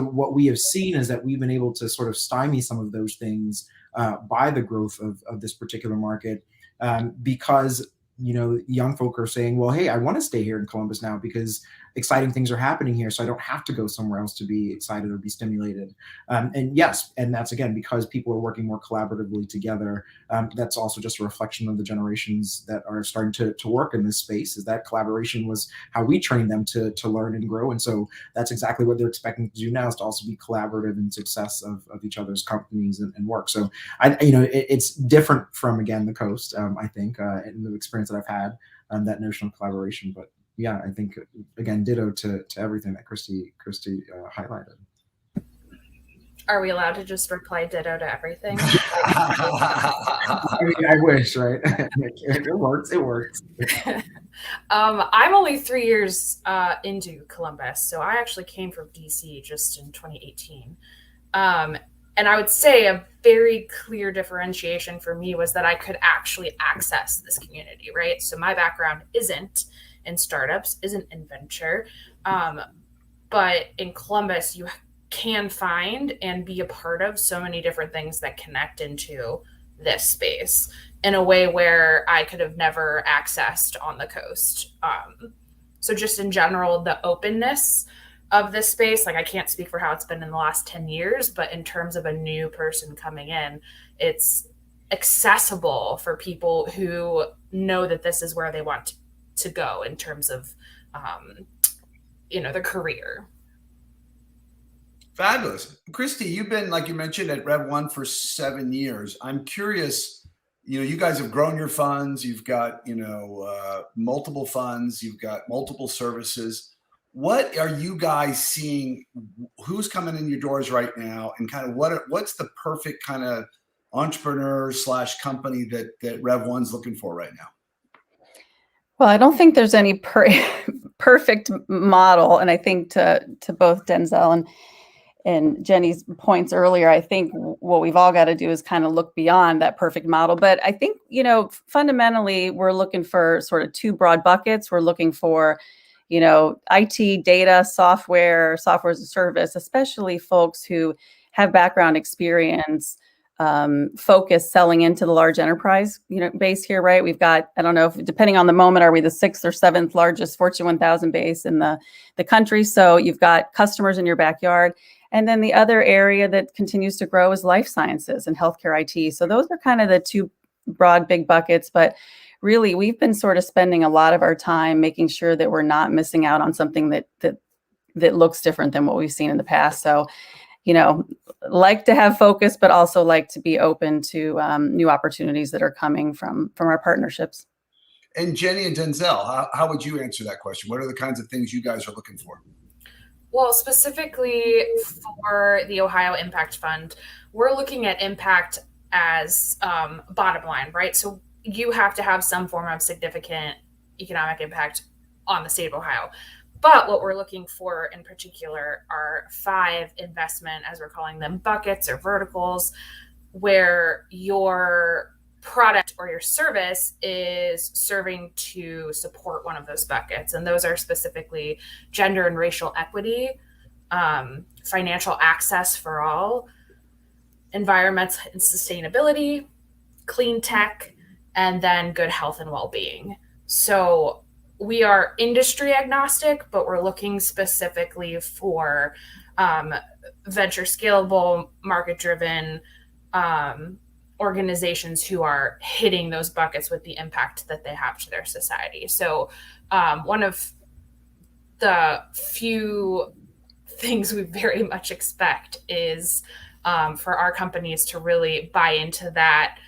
what we have seen is that we've been able to sort of stymie some of those things by the growth of this particular market because young folk are saying, well, hey, I want to stay here in Columbus now because exciting things are happening here, so I don't have to go somewhere else to be excited or be stimulated. And yes, and that's again because people are working more collaboratively together. That's also just a reflection of the generations that are starting to work in this space, is that collaboration was how we trained them to learn and grow. And so that's exactly what they're expecting to do now, is to also be collaborative in success of each other's companies and work. So it's different from, again, the coast, I think, and the experience that I've had, that notion of collaboration. But yeah, I think, again, ditto to everything that Christy highlighted. Are we allowed to just reply ditto to everything? I mean, I wish, right? It works. It works. I'm only 3 years into Columbus, so I actually came from DC just in 2018. And I would say a very clear differentiation for me was that I could actually access this community, right? So my background isn't in startups, isn't in venture, but in Columbus, you can find and be a part of so many different things that connect into this space in a way where I could have never accessed on the coast. So just in general, the openness of this space, like I can't speak for how it's been in the last 10 years, but in terms of a new person coming in, it's accessible for people who know that this is where they want to go in terms of, their career. Fabulous. Christy, you've been, like you mentioned, at Rev One for 7 years. I'm curious, you guys have grown your funds. You've got, multiple funds. You've got multiple services. What are you guys seeing? Who's coming in your doors right now? And kind of what's the perfect kind of entrepreneur / company that Rev One's looking for right now? Well, I don't think there's any perfect model. And I think to both Denzel and Jenny's points earlier, I think what we've all got to do is kind of look beyond that perfect model. But I think, fundamentally, we're looking for sort of two broad buckets. We're looking for, IT, data, software as a service, especially folks who have background experience, focus selling into the large enterprise, base here, right? We've got, I don't know if, depending on the moment, are we the 6th or 7th largest Fortune 1000 base in the country? So you've got customers in your backyard. And then the other area that continues to grow is life sciences and healthcare IT. So those are kind of the two broad, big buckets. But really, we've been sort of spending a lot of our time making sure that we're not missing out on something that looks different than what we've seen in the past. So, like to have focus, but also like to be open to new opportunities that are coming from our partnerships. And Jenny and Denzel, how would you answer that question? What are the kinds of things you guys are looking for? Well, specifically for the Ohio Impact Fund, we're looking at impact as bottom line, right? So you have to have some form of significant economic impact on the state of Ohio. But what we're looking for in particular are 5 investment, as we're calling them, buckets or verticals, where your product or your service is serving to support one of those buckets. And those are specifically gender and racial equity, financial access for all, environmental and sustainability, clean tech, and then good health and well-being. So we are industry agnostic, but we're looking specifically for venture scalable, market-driven organizations who are hitting those buckets with the impact that they have to their society. So one of the few things we very much expect is for our companies to really buy into that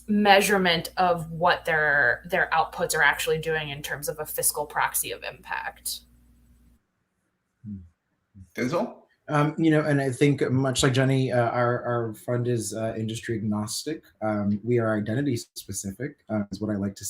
measurement of what their outputs are actually doing in terms of a fiscal proxy of impact. Denzel? And I think much like Jenny, our fund is industry agnostic. We are identity specific, is what I like to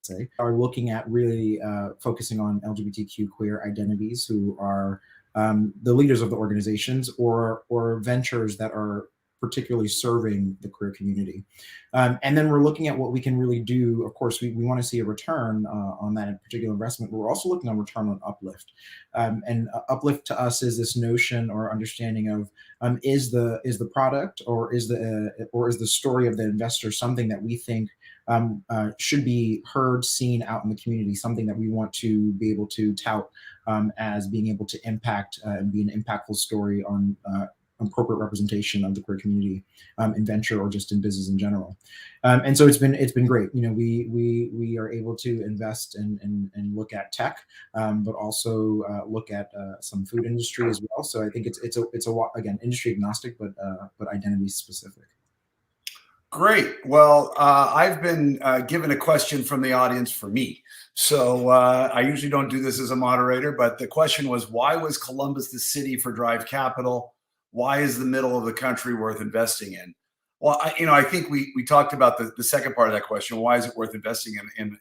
say. Are looking at really focusing on LGBTQ queer identities who are the leaders of the organizations or ventures that are particularly serving the queer community. And then we're looking at what we can really do. Of course, we want to see a return on that particular investment. We're also looking on return on uplift. And uplift to us is this notion or understanding of is the product or is the story of the investor something that we think should be heard, seen out in the community, something that we want to be able to tout as being able to impact and be an impactful story on appropriate representation of the queer community in venture or just in business in general. And so it's been great. We are able to invest and look at tech, but also look at some food industry as well. So I think it's again, industry agnostic, but identity specific. Great. Well, I've been given a question from the audience for me. So I usually don't do this as a moderator, but the question was, why was Columbus the city for Drive Capital? Why is the middle of the country worth investing in? Well, I think we talked about the second part of that question. Why is it worth investing in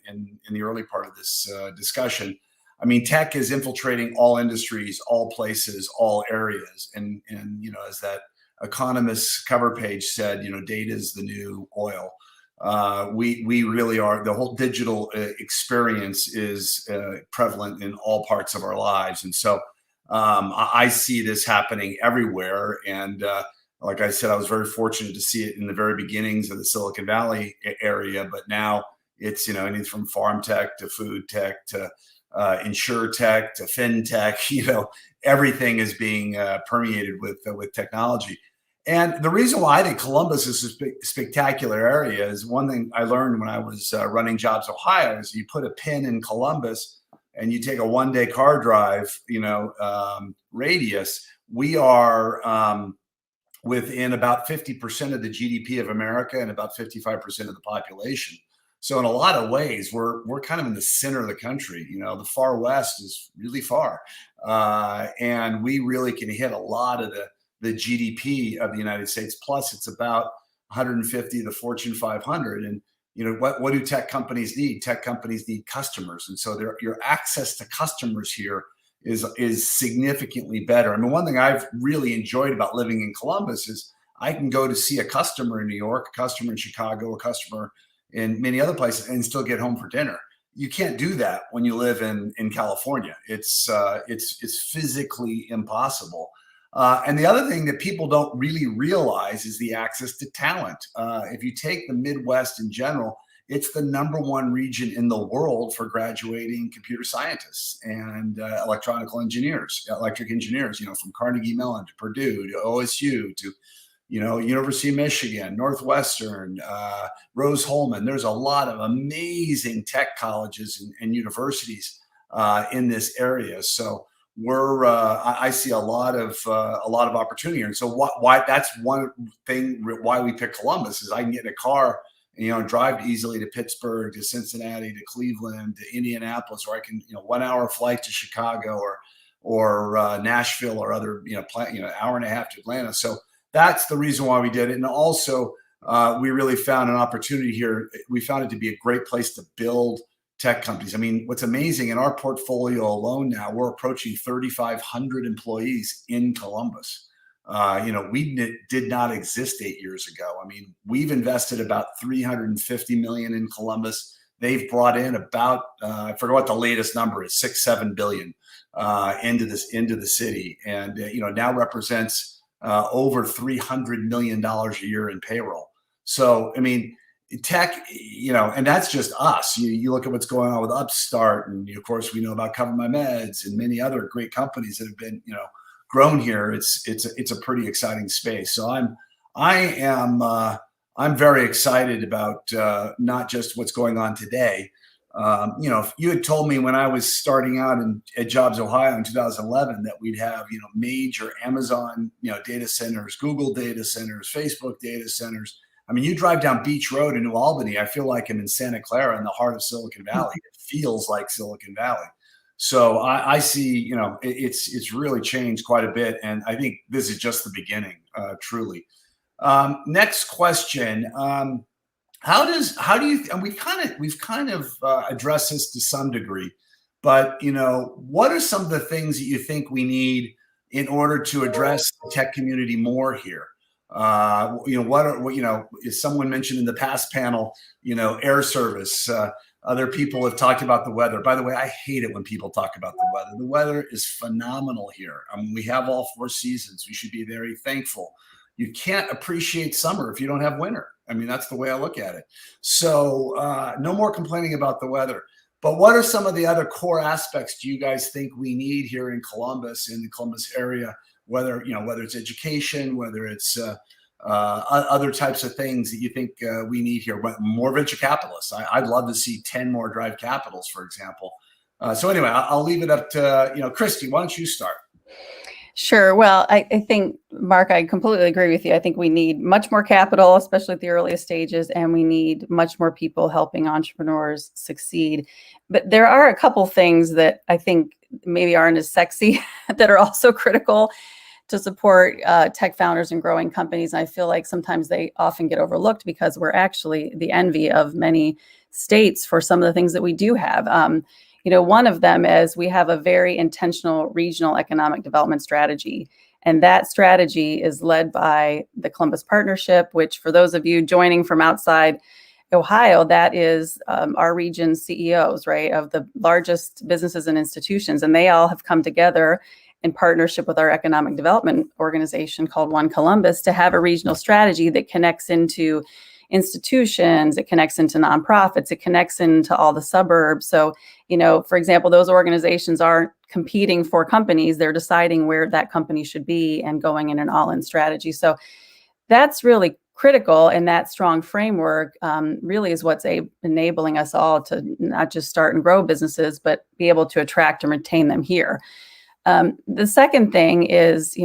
the early part of this discussion? I mean, tech is infiltrating all industries, all places, all areas. And as that Economist's cover page said, data is the new oil. We really are. The whole digital experience is prevalent in all parts of our lives. And so I see this happening everywhere. And like I said, I was very fortunate to see it in the very beginnings of the Silicon Valley area. But now it's, anything from farm tech to food tech to insure tech to fintech, everything is being permeated with technology. And the reason why I think Columbus is a spectacular area is one thing I learned when I was running Jobs Ohio is you put a pin in Columbus and you take a one-day car drive, radius, we are within about 50% of the GDP of America and about 55% of the population. So in a lot of ways, we're kind of in the center of the country. The far west is really far, and we really can hit a lot of the GDP of the United States. Plus, it's about 150 of the Fortune 500. And what do tech companies need? Tech companies need customers, and so your access to customers here is significantly better. I mean, one thing I've really enjoyed about living in Columbus is I can go to see a customer in New York, a customer in Chicago, a customer in many other places, and still get home for dinner. You can't do that when you live in California. It's physically impossible. And the other thing that people don't really realize is the access to talent. If you take the Midwest in general, it's the #1 region in the world for graduating computer scientists and electric engineers, from Carnegie Mellon to Purdue to OSU to University of Michigan, Northwestern, Rose-Hulman. There's a lot of amazing tech colleges and universities in this area. So I see a lot of opportunity. And so why that's one thing why we pick Columbus is I can get in a car and drive easily to Pittsburgh, to Cincinnati, to Cleveland, to Indianapolis, or I can 1 hour flight to Chicago or Nashville or other hour and a half to Atlanta. So that's the reason why we did it. And also we really found an opportunity here. We found it to be a great place to build tech companies. I mean, what's amazing in our portfolio alone now, we're approaching 3,500 employees in Columbus. We did not exist 8 years ago. I mean, we've invested about $350 million in Columbus. They've brought in about, I forget what the latest number is, 6-7 billion into the city, and now represents over $300 million a year in payroll. So, I mean, tech, and that's just us. You look at what's going on with Upstart, and of course we know about Cover My Meds and many other great companies that have been, grown here. It's a pretty exciting space. So I'm very excited about not just what's going on today. If you had told me when I was starting out at Jobs Ohio in 2011 that we'd have major Amazon data centers, Google data centers, Facebook data centers. I mean, you drive down Beach Road in New Albany, I feel like I'm in Santa Clara in the heart of Silicon Valley. It feels like Silicon Valley. So I see, it's really changed quite a bit, and I think this is just the beginning, truly. Next question: how do you? And we've kind of addressed this to some degree, but what are some of the things that you think we need in order to address the tech community more here? As someone mentioned in the past panel, air service. Other people have talked about the weather. By the way, I hate it when people talk about the weather. The weather is phenomenal here. I mean, we have all 4 seasons. We should be very thankful. You can't appreciate summer if you don't have winter. I mean, that's the way I look at it. So no more complaining about the weather. But what are some of the other core aspects do you guys think we need here in Columbus, in the Columbus area? Whether it's education, whether it's other types of things that you think we need here. More venture capitalists. I'd love to see 10 more Drive Capitals, for example. So anyway, I'll leave it up to Christy. Why don't you start? Sure. Well, I think, Mark, I completely agree with you. I think we need much more capital, especially at the earliest stages, and we need much more people helping entrepreneurs succeed. But there are a couple things that I think maybe aren't as sexy that are also critical to support tech founders and growing companies. And I feel like sometimes they often get overlooked because we're actually the envy of many states for some of the things that we do have. One of them is we have a very intentional regional economic development strategy. And that strategy is led by the Columbus Partnership, which for those of you joining from outside Ohio, that is our region's CEOs, right, of the largest businesses and institutions. And they all have come together in partnership with our economic development organization called One Columbus to have a regional strategy that connects into institutions, it connects into nonprofits, it connects into all the suburbs. So, for example, those organizations aren't competing for companies, they're deciding where that company should be and going in an all-in strategy. So that's really critical, and that strong framework really is what's enabling us all to not just start and grow businesses, but be able to attract and retain them here. The second thing is,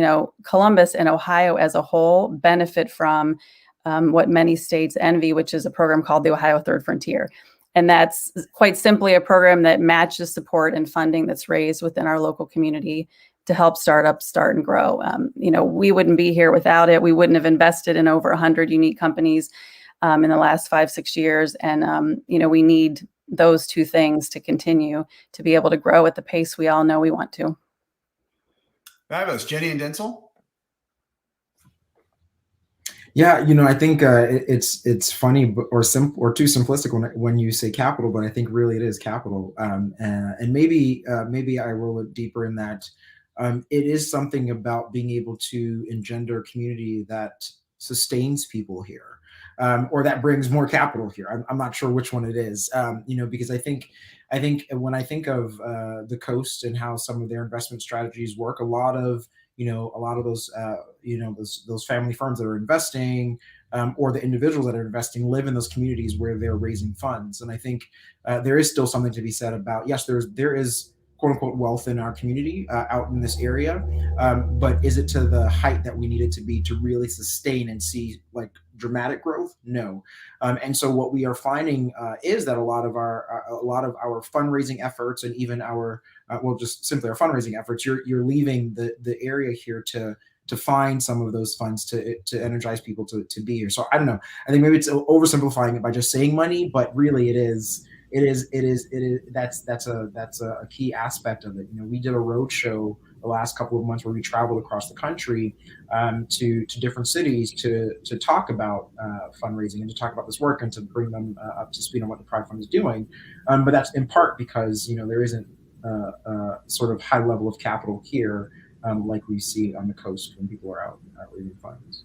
Columbus and Ohio as a whole benefit from what many states envy, which is a program called the Ohio Third Frontier. And that's quite simply a program that matches support and funding that's raised within our local community to help startups start and grow. We wouldn't be here without it. We wouldn't have invested in over 100 unique companies in the last 5-6 years. And, we need those two things to continue to be able to grow at the pace we all know we want to. Fabulous. Jenny and Denzel? Yeah, I think it's funny or too simplistic when you say capital, but I think really it is capital. And maybe I roll it deeper in that it is something about being able to engender community that sustains people here, or that brings more capital here. I'm not sure which one it is, because I think when I think of the coast and how some of their investment strategies work, a lot of those those family firms that are investing or the individuals that are investing live in those communities where they're raising funds. And I think there is still something to be said about, yes, there is quote unquote wealth in our community out in this area, but is it to the height that we need it to be to really sustain and see like dramatic growth? No. And so what we are finding is that a lot of our fundraising efforts and even our just simply our fundraising efforts, you're leaving the area here to find some of those funds to energize people to be here. So I don't know. I think maybe it's oversimplifying it by just saying money, but really that's a key aspect of it. We did a road show the last couple of months where we traveled across the country to different cities to talk about fundraising and to talk about this work and to bring them up to speed on what the Pride Fund is doing. But that's in part because there isn't sort of high level of capital here like we see on the coast when people are out raising funds.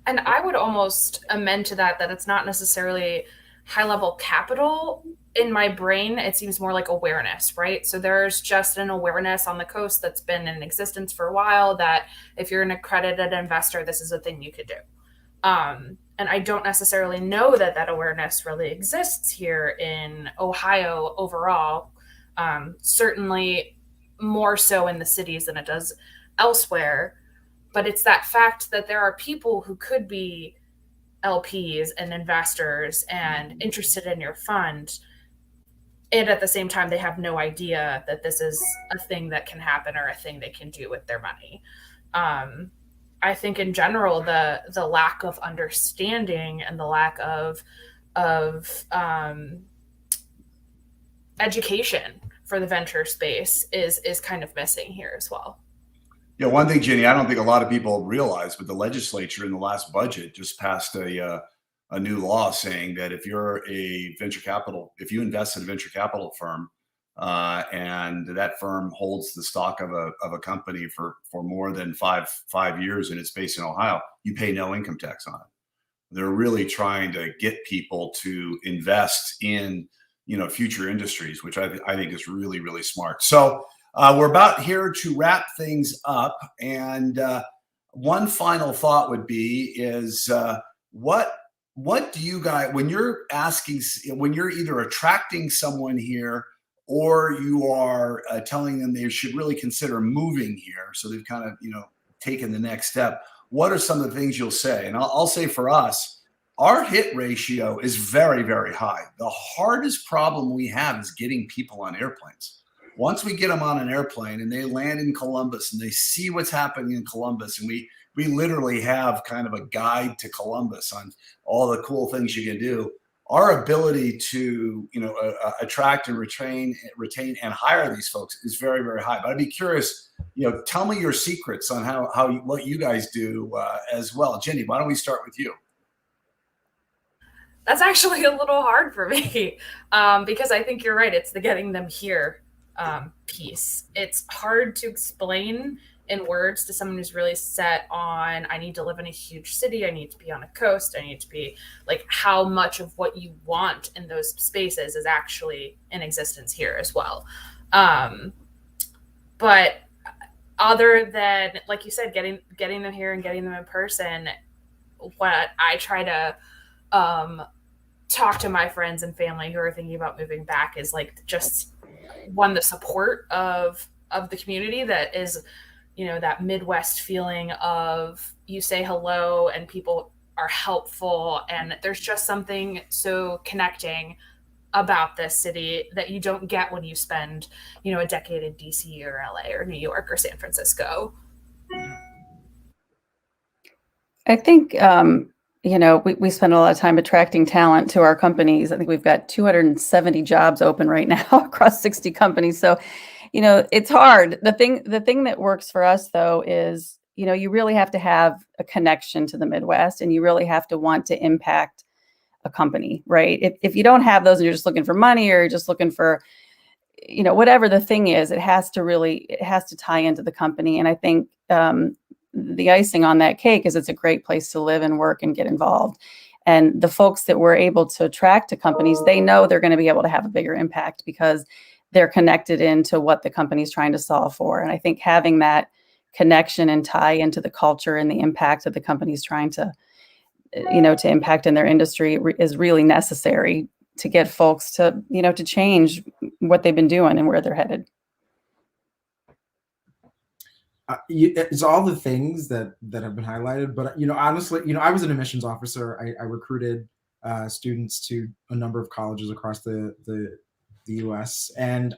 And I would almost amend to that it's not necessarily high level capital. In my brain, it seems more like awareness, right? So there's just an awareness on the coast that's been in existence for a while that if you're an accredited investor, this is a thing you could do. And I don't necessarily know that awareness really exists here in Ohio overall. Certainly more so in the cities than it does elsewhere. But it's that fact that there are people who could be LPs and investors and interested in your fund, and at the same time they have no idea that this is a thing that can happen or a thing they can do with their money. I think in general the lack of understanding and the lack of education for the venture space is kind of missing here as well. Yeah, one thing, Jenny, I don't think a lot of people realize, but the legislature in the last budget just passed a new law saying that if you invest in a venture capital firm and that firm holds the stock of a company for more than five years and it's based in Ohio, you pay no income tax on it. They're really trying to get people to invest in, future industries, which I think is really, really smart. So we're about here to wrap things up. And one final thought would be is what do you guys, when you're either attracting someone here or you are telling them they should really consider moving here, so they've kind of, taken the next step, what are some of the things you'll say? And I'll say for us, our hit ratio is very, very high. The hardest problem we have is getting people on airplanes. Once we get them on an airplane and they land in Columbus and they see what's happening in Columbus, and we literally have kind of a guide to Columbus on all the cool things you can do, our ability to, attract and retain and hire these folks is very, very high. But I'd be curious, tell me your secrets on what you guys do as well. Jenny, why don't we start with you? That's actually a little hard for me because I think you're right. It's the getting them here piece. It's hard to explain in words to someone who's really set on, I need to live in a huge city, I need to be on a coast, I need to be like, how much of what you want in those spaces is actually in existence here as well. But other than, like you said, getting them here and getting them in person, what I try to talk to my friends and family who are thinking about moving back is like, just one, the support of the community that is, that Midwest feeling of you say hello and people are helpful. And there's just something so connecting about this city that you don't get when you spend, a decade in DC or LA or New York or San Francisco. I think, we spend a lot of time attracting talent to our companies. I think we've got 270 jobs open right now across 60 companies. So, it's hard. The thing that works for us though is, you really have to have a connection to the Midwest, and you really have to want to impact a company, right? If you don't have those and you're just looking for money or you're just looking for, whatever the thing is, it has to tie into the company. And I think the icing on that cake is it's a great place to live and work and get involved. And the folks that we're able to attract to companies, they know they're going to be able to have a bigger impact because they're connected into what the company's trying to solve for. And I think having that connection and tie into the culture and the impact that the company's trying to, to impact in their industry is really necessary to get folks to, to change what they've been doing and where they're headed. It's all the things that have been highlighted, but honestly, I was an admissions officer. I recruited students to a number of colleges across the U.S. and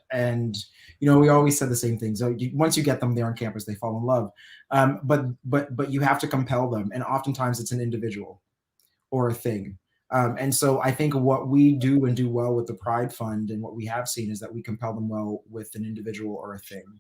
we always said the same thing. So once you get them there on campus, they fall in love. But you have to compel them, and oftentimes it's an individual or a thing. And so I think what we do and do well with the Pride Fund, and what we have seen, is that we compel them well with an individual or a thing.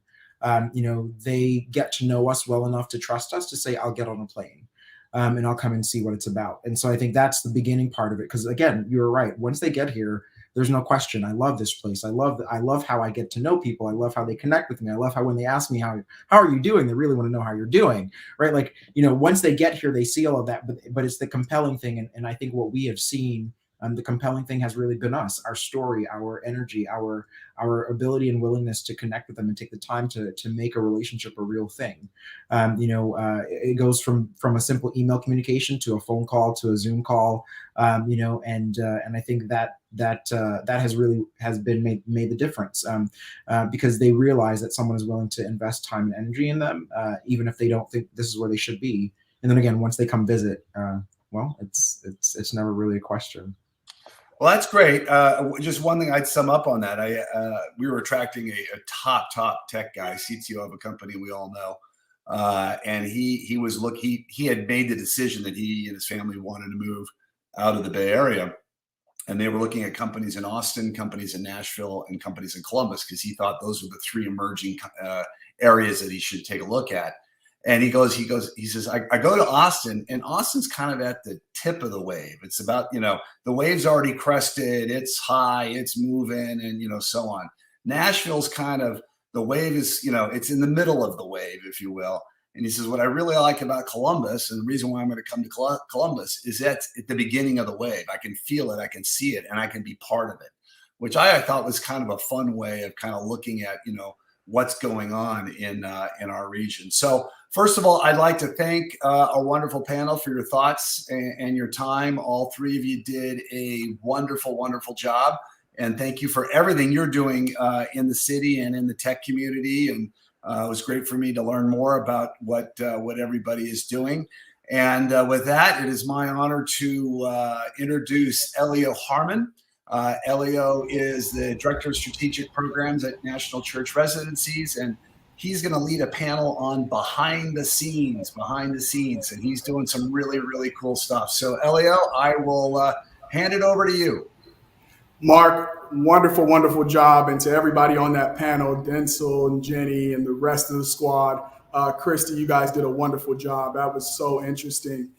They get to know us well enough to trust us to say, I'll get on a plane and I'll come and see what it's about. And so I think that's the beginning part of it. Because again, you're right. Once they get here, there's no question. I love this place. I love how I get to know people. I love how they connect with me. I love how when they ask me, how are you doing? They really want to know how you're doing, right? Like, once they get here, they see all of that, but it's the compelling thing. And I think what we have seen, the compelling thing has really been us, our story, our energy, our ability and willingness to connect with them and take the time to make a relationship a real thing. It goes from a simple email communication to a phone call to a Zoom call, and I think that has been made the difference because they realize that someone is willing to invest time and energy in them, even if they don't think this is where they should be. And then again, once they come visit, well, it's never really a question. Well, that's great. Just one thing I'd sum up on that. We were attracting a top tech guy, CTO of a company we all know, and he had made the decision that he and his family wanted to move out of the Bay Area, and they were looking at companies in Austin, companies in Nashville, and companies in Columbus because he thought those were the three emerging areas that he should take a look at. And he says, I go to Austin, and Austin's kind of at the tip of the wave. It's about, the wave's already crested, it's high, it's moving, and, so on. Nashville's kind of, the wave is, it's in the middle of the wave, if you will. And he says, what I really like about Columbus, and the reason why I'm going to come to Columbus, is that at the beginning of the wave. I can feel it, I can see it, and I can be part of it, which I thought was kind of a fun way of kind of looking at, what's going on in our region. So first of all, I'd like to thank our wonderful panel for your thoughts and your time. All three of you did a wonderful, wonderful job. And thank you for everything you're doing in the city and in the tech community. And it was great for me to learn more about what everybody is doing. And with that, it is my honor to introduce Elio Harmon. Elio is the Director of Strategic Programs at National Church Residencies, and he's going to lead a panel on behind the scenes, and he's doing some really, really cool stuff. So Elio, I will hand it over to you. Mark, wonderful, wonderful job. And to everybody on that panel, Denzel and Jenny and the rest of the squad, Christy, you guys did a wonderful job. That was so interesting.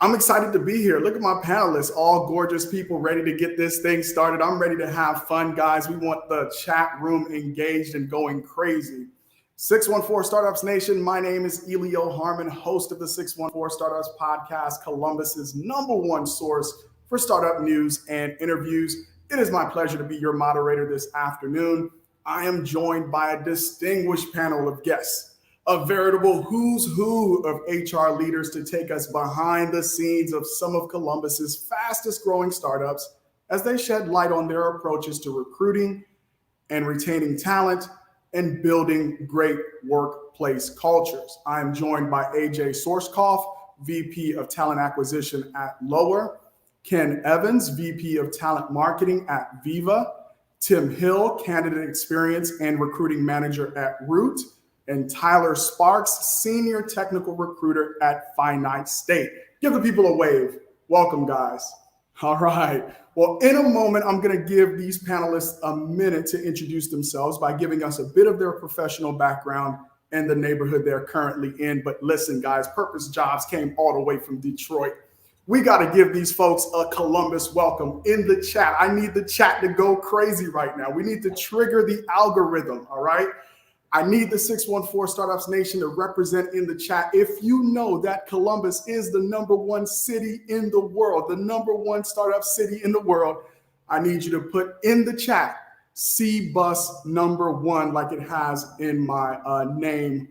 I'm excited to be here. Look at my panelists, all gorgeous people ready to get this thing started. I'm ready to have fun, guys. We want the chat room engaged and going crazy. 614 Startups Nation, my name is Elio Harmon, host of the 614 Startups Podcast, Columbus's #1 source for startup news and interviews. It is my pleasure to be your moderator this afternoon. I am joined by a distinguished panel of guests, a veritable who's who of HR leaders to take us behind the scenes of some of Columbus's fastest growing startups as they shed light on their approaches to recruiting and retaining talent and building great workplace cultures. I am joined by AJ Sorskoff, VP of Talent Acquisition at Lower, Ken Evans, VP of Talent Marketing at Viva, Tim Hill, Candidate Experience and Recruiting Manager at Root, and Tyler Sparks, Senior Technical Recruiter at Finite State. Give the people a wave. Welcome, guys. All right. Well, in a moment, I'm going to give these panelists a minute to introduce themselves by giving us a bit of their professional background and the neighborhood they're currently in. But listen, guys, Purpose Jobs came all the way from Detroit. We got to give these folks a Columbus welcome in the chat. I need the chat to go crazy right now. We need to trigger the algorithm, all right? I need the 614 Startups Nation to represent in the chat. If you know that Columbus is the #1 city in the world, the #1 startup city in the world, I need you to put in the chat C-Bus #1 like it has in my name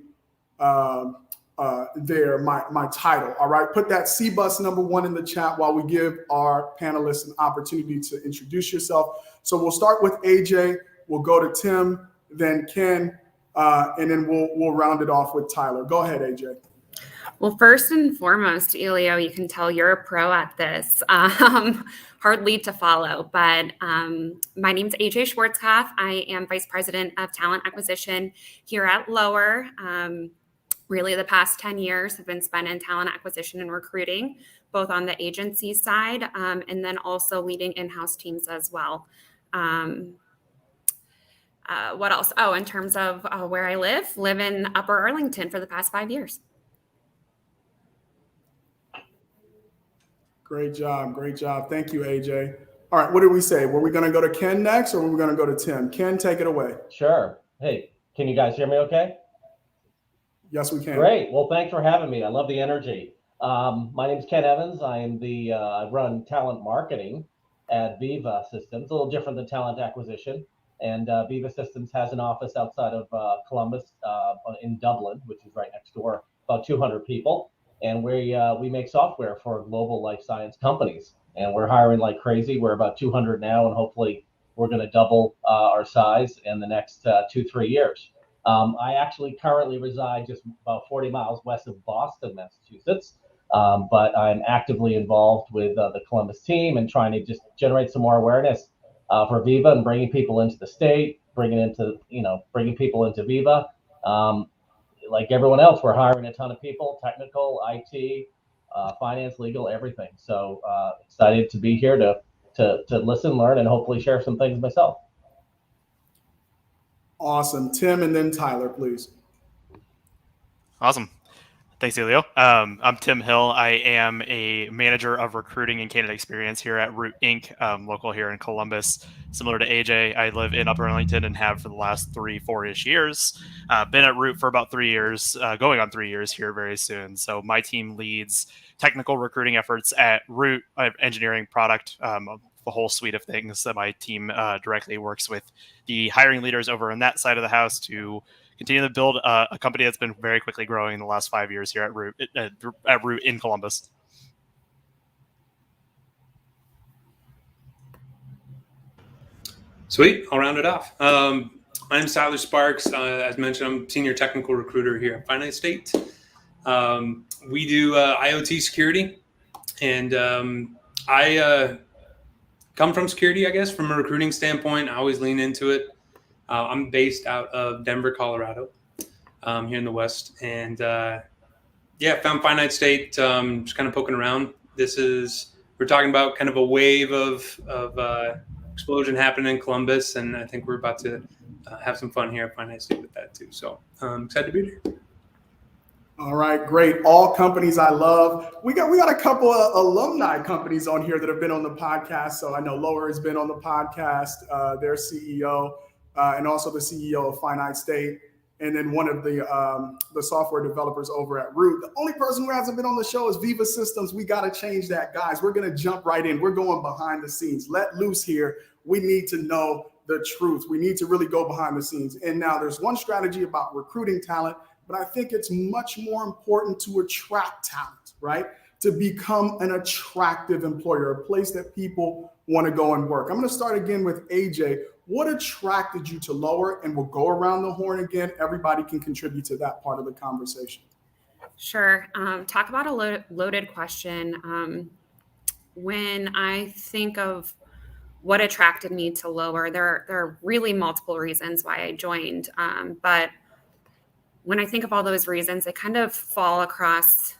there, my title, all right? Put that C-Bus #1 in the chat while we give our panelists an opportunity to introduce yourself. So we'll start with AJ, we'll go to Tim, then Ken, and then we'll round it off with Tyler. Go ahead, AJ. Well, first and foremost, Elio, you can tell you're a pro at this. Hard lead to follow, but my name's AJ Schwartzkopf. I am Vice President of Talent Acquisition here at Lower. Really, the past 10 years have been spent in talent acquisition and recruiting, both on the agency side and then also leading in-house teams as well. What else? Oh, in terms of where I live in Upper Arlington for the past 5 years. Great job. Great job. Thank you, AJ. All right. What did we say? Were we going to go to Ken next or were we going to go to Tim? Ken, take it away. Sure. Hey, can you guys hear me okay? Yes, we can. Great. Well, thanks for having me. I love the energy. My name is Ken Evans. I am I run talent marketing at Viva Systems, a little different than talent acquisition. And Viva Systems has an office outside of Columbus in Dublin, which is right next door, about 200 people. And we make software for global life science companies. And we're hiring like crazy. We're about 200 now, and hopefully we're going to double our size in the next 2-3 years. I actually currently reside just about 40 miles west of Boston, Massachusetts. But I'm actively involved with the Columbus team and trying to just generate some more awareness for Viva and bringing people into the state, bringing people into Viva. Like everyone else, we're hiring a ton of people, technical, IT, finance, legal, everything. So excited to be here to listen, learn, and hopefully share some things myself. Awesome. Tim and then Tyler, please. Awesome. Thanks, Elio. I'm Tim Hill. I am a manager of recruiting and candidate experience here at Root Inc., local here in Columbus. Similar to AJ, I live in Upper Arlington and have for the last 4-ish years. Been at Root for about 3 years, going on 3 years here very soon. So my team leads technical recruiting efforts at Root. I have engineering, product, the whole suite of things that my team directly works with the hiring leaders over on that side of the house to continue to build a company that's been very quickly growing in the last 5 years here at Root in Columbus. Sweet, I'll round it off. My name is Tyler Sparks. As mentioned, I'm senior technical recruiter here at Finite State. We do IoT security, and I come from security, I guess, from a recruiting standpoint. I always lean into it. I'm based out of Denver, Colorado, here in the West. And found Finite State, just kind of poking around. We're talking about kind of a wave of explosion happening in Columbus. And I think we're about to have some fun here at Finite State with that too. So I'm excited to be here. All right, great. All companies I love. We got a couple of alumni companies on here that have been on the podcast. So I know Lower has been on the podcast, their CEO, and also the CEO of Finite State, and then one of the software developers over at Root. The only person who hasn't been on the show is Viva Systems. We got to change that, guys. We're going to jump right in. We're going behind the scenes. Let loose here. We need to know the truth. We need to really go behind the scenes. And now there's one strategy about recruiting talent, but I think it's much more important to attract talent, right? To become an attractive employer, a place that people want to go and work. I'm going to start again with AJ. What attracted you to Lower? And we'll go around the horn again. Everybody can contribute to that part of the conversation. Sure. Talk about a loaded question. When I think of what attracted me to Lower, there are really multiple reasons why I joined. But when I think of all those reasons, they kind of fall across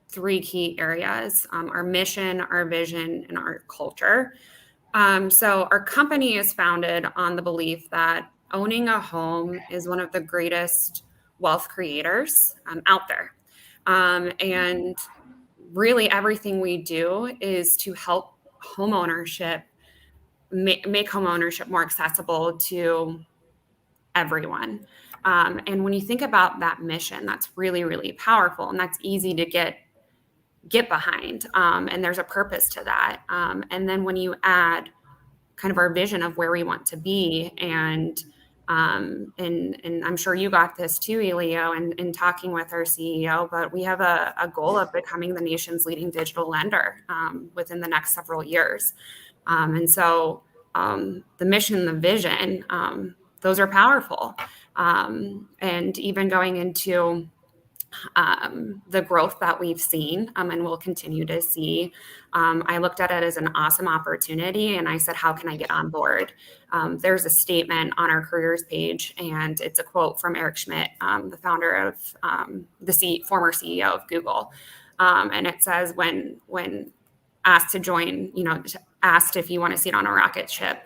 3 key areas: our mission, our vision, and our culture. So our company is founded on the belief that owning a home is one of the greatest wealth creators out there. And really everything we do is to help homeownership, make homeownership more accessible to everyone. And when you think about that mission, that's really, really powerful, and that's easy to get behind. And there's a purpose to that. And then when you add kind of our vision of where we want to be, and I'm sure you got this too, Elio, in talking with our CEO, but we have a goal of becoming the nation's leading digital lender within the next several years. And so the mission, the vision, those are powerful. And even going into the growth that we've seen and will continue to see, I looked at it as an awesome opportunity, and I said, how can I get on board? There's a statement on our careers page, and it's a quote from Eric Schmidt, the founder of former CEO of Google. And it says, when asked to join, asked if you want to sit on a rocket ship,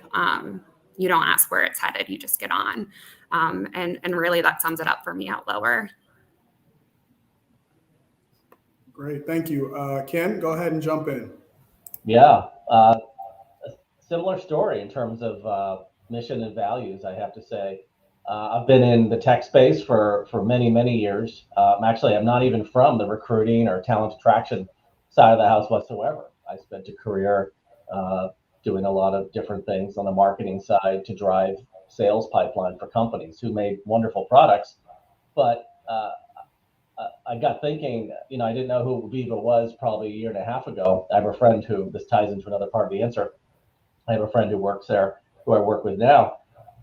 you don't ask where it's headed, you just get on. And really that sums it up for me at Lower. Great, thank you. Ken, go ahead and jump in. Yeah, a similar story in terms of mission and values, I have to say. I've been in the tech space for many, many years. Actually, I'm not even from the recruiting or talent attraction side of the house whatsoever. I spent a career doing a lot of different things on the marketing side to drive sales pipeline for companies who made wonderful products. But I got thinking, I didn't know who Viva was probably a year and a half ago. I have a friend who, this ties into another part of the answer. I have a friend who works there, who I work with now.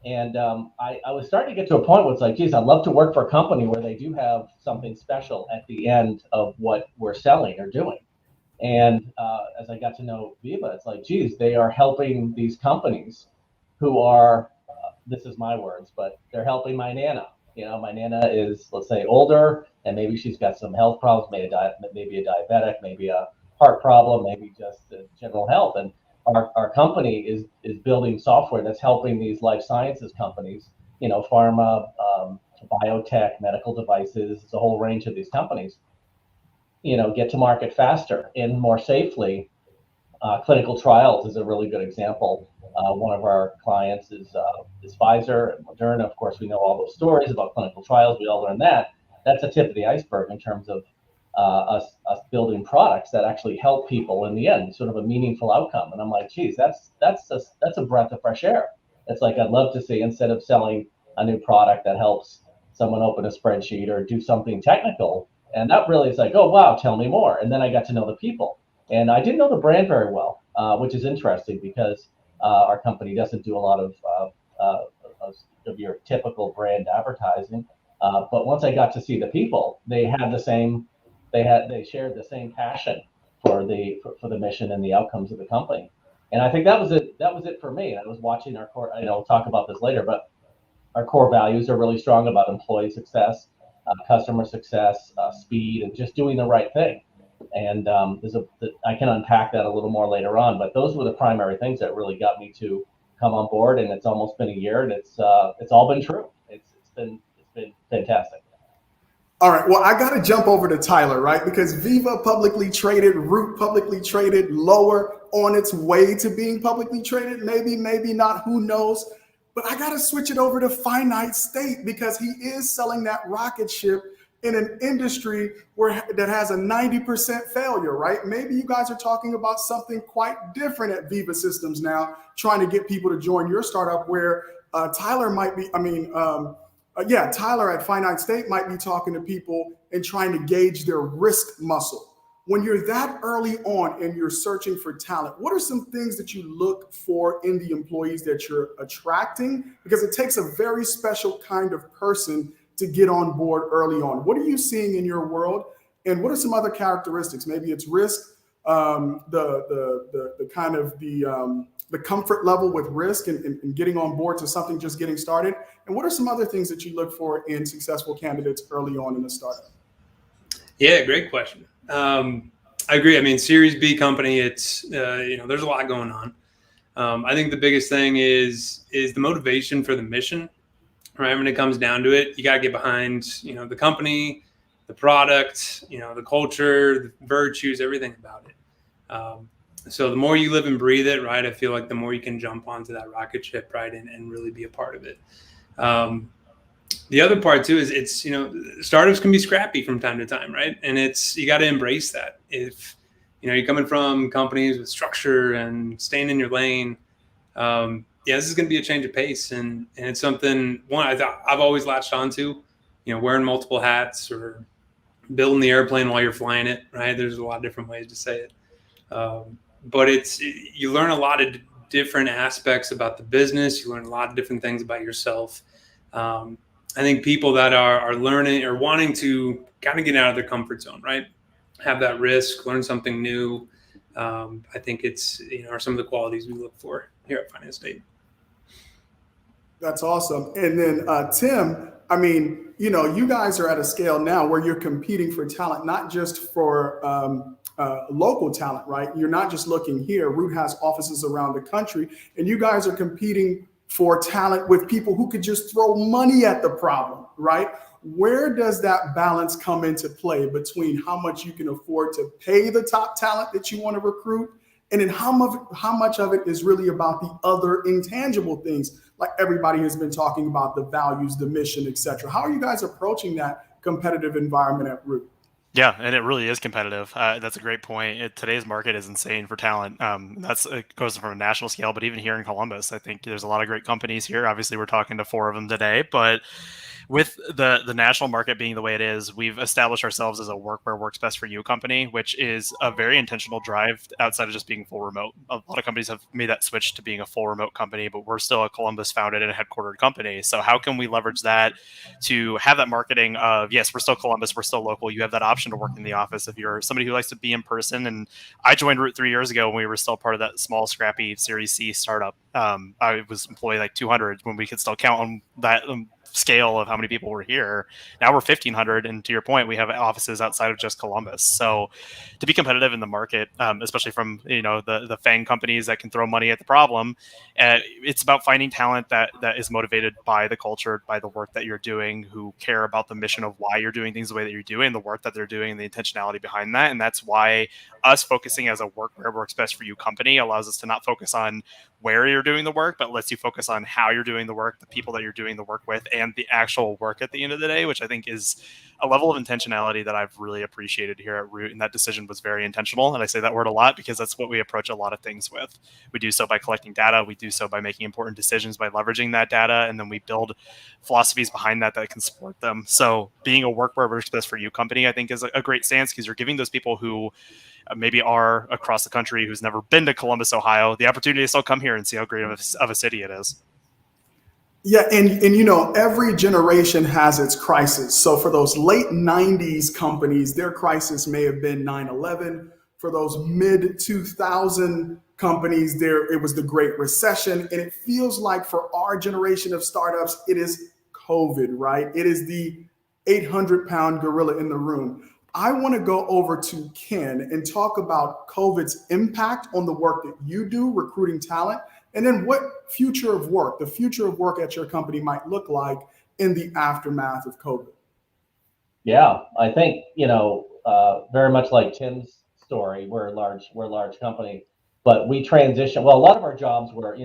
And I was starting to get to a point where it's like, geez, I'd love to work for a company where they do have something special at the end of what we're selling or doing. And as I got to know Viva, it's like, geez, they are helping these companies who are, this is my words, but they're helping my Nana. My Nana is, let's say, older, and maybe she's got some health problems, maybe a diabetic, maybe a heart problem, maybe just general health. And our company is building software that's helping these life sciences companies, pharma, biotech, medical devices, it's a whole range of these companies. get to market faster and more safely. Clinical trials is a really good example. One of our clients is Pfizer and Moderna. Of course, we know all those stories about clinical trials. We all learned that. That's a tip of the iceberg in terms of us building products that actually help people in the end, sort of a meaningful outcome. And I'm like, geez, that's a breath of fresh air. It's like I'd love to see, instead of selling a new product that helps someone open a spreadsheet or do something technical, and that really is like, oh wow, tell me more. And then I got to know the people. And I didn't know the brand very well, which is interesting because our company doesn't do a lot of your typical brand advertising. But once I got to see the people, they shared the same passion for the mission and the outcomes of the company. And I think that was it. That was it for me. I was watching our core. We'll talk about this later, but our core values are really strong about employee success, customer success, speed, and just doing the right thing. And I can unpack that a little more later on, but those were the primary things that really got me to come on board. And it's almost been a year, and it's all been true. It's been fantastic. All right, well, I got to jump over to Tyler, right? Because Viva publicly traded, Root publicly traded, Lower on its way to being publicly traded. Maybe not, who knows? But I got to switch it over to Finite State because he is selling that rocket ship in an industry that has a 90% failure, right? Maybe you guys are talking about something quite different at Viva Systems now, trying to get people to join your startup where Tyler might be, Tyler at Finite State might be talking to people and trying to gauge their risk muscle. When you're that early on and you're searching for talent, what are some things that you look for in the employees that you're attracting? Because it takes a very special kind of person to get on board early on. What are you seeing in your world? And what are some other characteristics? Maybe it's risk, the kind of the comfort level with risk and getting on board to something just getting started. And what are some other things that you look for in successful candidates early on in the startup? Yeah, great question. I agree. I mean, Series B company, it's, there's a lot going on. I think the biggest thing is the motivation for the mission, right? When it comes down to it, you got to get behind, the company, the product, the culture, the virtues, everything about it. So the more you live and breathe it, right, I feel like the more you can jump onto that rocket ship, right, and really be a part of it. The other part too is it's, startups can be scrappy from time to time, right? And you got to embrace that. If, you're coming from companies with structure and staying in your lane, this is going to be a change of pace. And it's something, I've always latched onto, wearing multiple hats or building the airplane while you're flying it, right? There's a lot of different ways to say it. But you learn a lot of different aspects about the business. You learn a lot of different things about yourself. I think people that are learning or wanting to kind of get out of their comfort zone, right? Have that risk, learn something new. I think it's, are some of the qualities we look for here at Finance State. That's awesome. And then Tim, I mean, you guys are at a scale now where you're competing for talent, not just for local talent, right? You're not just looking here. Root has offices around the country, and you guys are competing for talent with people who could just throw money at the problem, right? Where does that balance come into play between how much you can afford to pay the top talent that you want to recruit, and then how much of it is really about the other intangible things, like everybody has been talking about, the values, the mission, et cetera. How are you guys approaching that competitive environment at Root? Yeah, and it really is competitive. That's a great point. Today's market is insane for talent. It goes from a national scale, but even here in Columbus, I think there's a lot of great companies here. Obviously, we're talking to 4 of them today, but with the national market being the way it is, we've established ourselves as a work where works best for you company, which is a very intentional drive outside of just being full remote. A lot of companies have made that switch to being a full remote company, but we're still a Columbus founded and headquartered company. So how can we leverage that to have that marketing of, yes, we're still Columbus, we're still local. You have that option to work in the office if you're somebody who likes to be in person. And I joined Root 3 years ago when we were still part of that small, scrappy Series C startup. I was employee like 200 when we could still count on that scale of how many people were here. Now we're 1,500, and to your point, we have offices outside of just Columbus. So to be competitive in the market, especially from the FANG companies that can throw money at the problem, it's about finding talent that is motivated by the culture, by the work that you're doing, who care about the mission of why you're doing things the way that you're doing, the work that they're doing, and the intentionality behind that. And that's why us focusing as a work where works best for you company allows us to not focus on where you're doing the work, but lets you focus on how you're doing the work, the people that you're doing the work with, and the actual work at the end of the day, which I think is a level of intentionality that I've really appreciated here at Root. And that decision was very intentional. And I say that word a lot because that's what we approach a lot of things with. We do so by collecting data. We do so by making important decisions, by leveraging that data. And then we build philosophies behind that can support them. So being a work where works best for you company, I think is a great stance, because you're giving those people who maybe are across the country, who's never been to Columbus, Ohio, the opportunity to still come here and see how great of a city it is. Yeah, and every generation has its crisis. So for those late 90s companies, their crisis may have been 9/11. For those mid 2000 companies, it was the Great Recession. And it feels like for our generation of startups, it is COVID, right? It is the 800-pound gorilla in the room. I want to go over to Ken and talk about COVID's impact on the work that you do, recruiting talent, and then what the future of work at your company might look like in the aftermath of COVID. Yeah, I think, very much like Tim's story, we're a large company, but we transition. Well, a lot of our jobs were,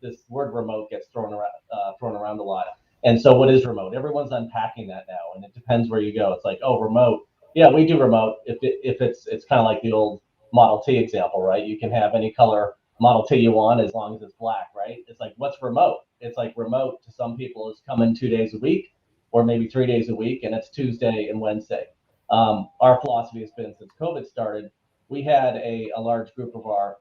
this word remote gets thrown around a lot. And so what is remote? Everyone's unpacking that now, and it depends where you go. It's like, oh, remote. Yeah, we do remote. If it's kind of like the old Model T example, right? You can have any color Model T you want as long as it's black, right? It's like, what's remote? It's like remote to some people is coming 2 days a week or maybe 3 days a week, and it's Tuesday and Wednesday. Our philosophy has been, since COVID started, we had a large group of our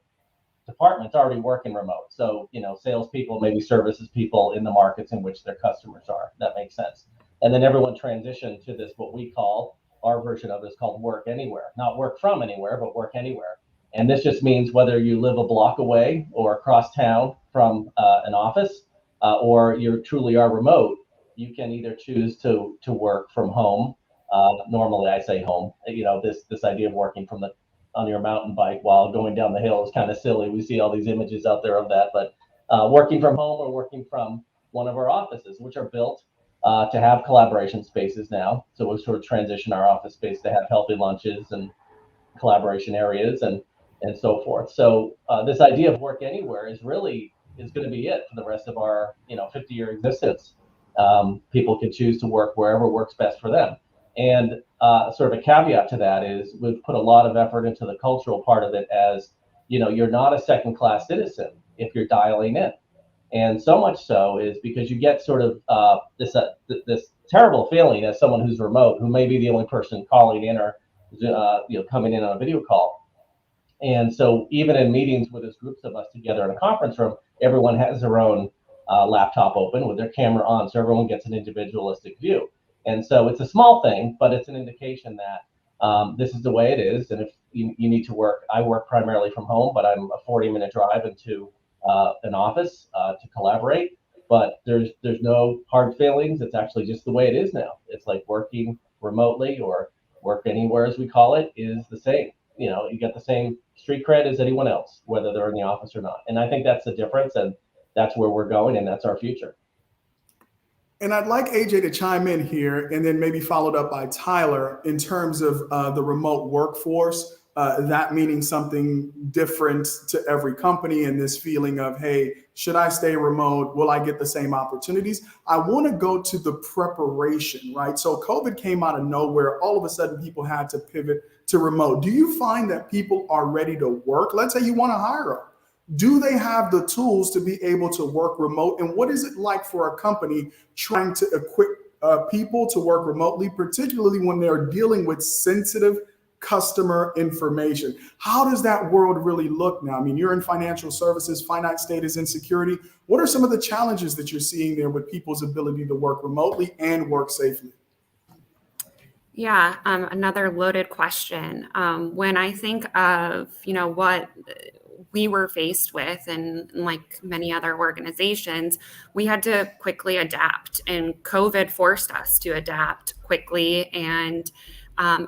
departments already working remote. So, salespeople, maybe services people in the markets in which their customers are. That makes sense. And then everyone transitioned to this, what we call, our version of it is called work anywhere. Not work from anywhere, but work anywhere. And this just means whether you live a block away or across town from an office, or you truly are remote, you can either choose to work from home. Normally I say home. This idea of working on your mountain bike while going down the hill is kind of silly. We see all these images out there of that, but working from home or working from one of our offices, which are built to have collaboration spaces now. So we'll sort of transition our office space to have healthy lunches and collaboration areas and so forth. So this idea of work anywhere is going to be it for the rest of our 50-year existence. People can choose to work wherever works best for them. And sort of a caveat to that is we've put a lot of effort into the cultural part of it, as you're not a second-class citizen if you're dialing in. And so much so is because you get sort of this terrible feeling as someone who's remote, who may be the only person calling in or coming in on a video call. And so even in meetings where there's groups of us together in a conference room, everyone has their own laptop open with their camera on, so everyone gets an individualistic view. And so it's a small thing, but it's an indication that this is the way it is. And if you need to work, I work primarily from home, but I'm a 40-minute drive into an office to collaborate. But there's no hard feelings. It's actually just the way it is now. It's like working remotely or work anywhere, as we call it, is the same. You get the same street cred as anyone else, whether they're in the office or not. And I think that's the difference, and that's where we're going, and that's our future. And I'd like AJ to chime in here, and then maybe followed up by Tyler in terms of the remote workforce, that meaning something different to every company, and this feeling of, hey, should I stay remote? Will I get the same opportunities? I want to go to the preparation, right? So COVID came out of nowhere. All of a sudden, people had to pivot to remote. Do you find that people are ready to work? Let's say you want to hire them. Do they have the tools to be able to work remote? And what is it like for a company trying to equip people to work remotely, particularly when they're dealing with sensitive customer information? How does that world really look now? I mean, you're in financial services, finite state is in security. What are some of the challenges that you're seeing there with people's ability to work remotely and work safely? Yeah, another loaded question. When I think of, what we were faced with, and like many other organizations, we had to quickly adapt, and COVID forced us to adapt quickly and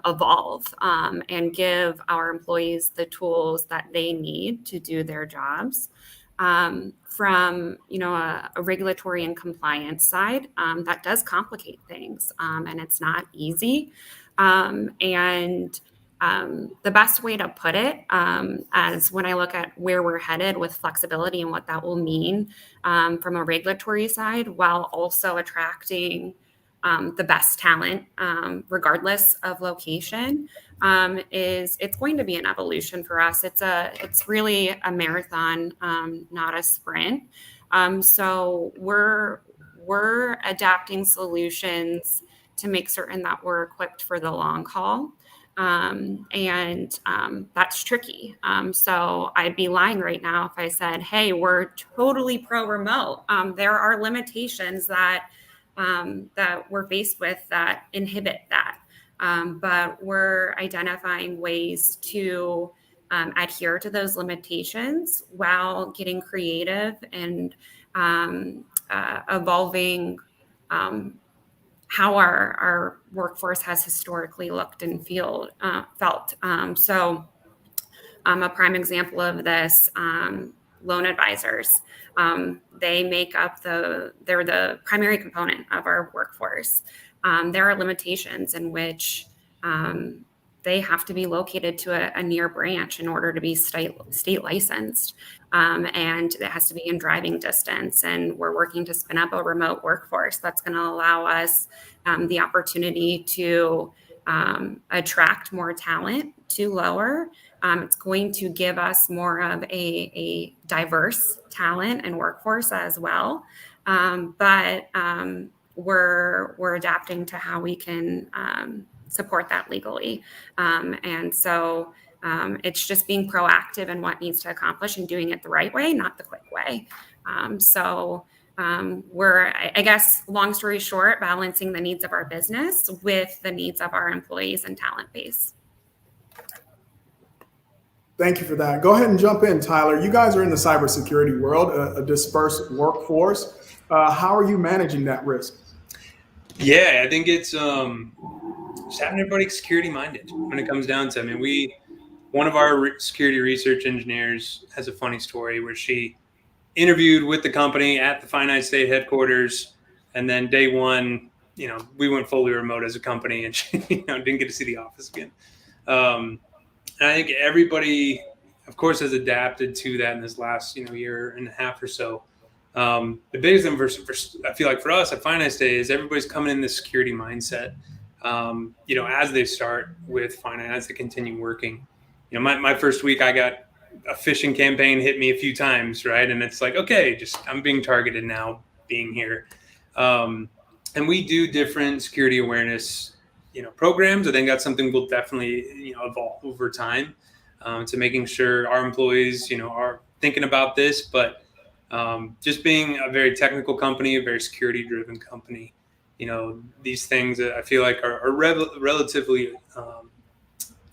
evolve and give our employees the tools that they need to do their jobs. From a regulatory and compliance side, that does complicate things, and it's not easy. And the best way to put it, as when I look at where we're headed with flexibility and what that will mean from a regulatory side, while also attracting the best talent, regardless of location, is it's going to be an evolution for us. It's really a marathon, not a sprint. So we're adapting solutions to make certain that we're equipped for the long haul. And that's tricky. So I'd be lying right now if I said, hey, we're totally pro remote. There are limitations that we're faced with that inhibit that. But we're identifying ways to adhere to those limitations while getting creative and evolving how our workforce has historically looked and felt. So a prime example of this, loan advisors. They make up they're the primary component of our workforce. There are limitations in which they have to be located to a near branch in order to be state licensed. And it has to be in driving distance. And we're working to spin up a remote workforce that's going to allow us the opportunity to attract more talent to lower. It's going to give us more of a diverse talent and workforce as well. But we're adapting to how we can support that legally. And so it's just being proactive in what needs to accomplish and doing it the right way, not the quick way. We're, I guess, long story short, balancing the needs of our business with the needs of our employees and talent base. Thank you for that. Go ahead and jump in, Tyler. You guys are in the cybersecurity world, a dispersed workforce. How are you managing that risk? Yeah, I think it's just having everybody security minded when it comes down to. I mean, one of our security research engineers has a funny story where she interviewed with the company at the finite state headquarters, and then day one, we went fully remote as a company, and she didn't get to see the office again. And I think everybody, of course, has adapted to that in this last year and a half or so. The biggest thing I feel like for us at Finite State is everybody's coming in this security mindset. As they start with Finite, as they continue working. My first week, I got a phishing campaign hit me a few times, right? And it's like, okay, I'm being targeted now, being here. And we do different security awareness programs. I think that's something we'll definitely evolve over time to making sure our employees are thinking about this, but just being a very technical company, a very security driven company, these things I feel like are relatively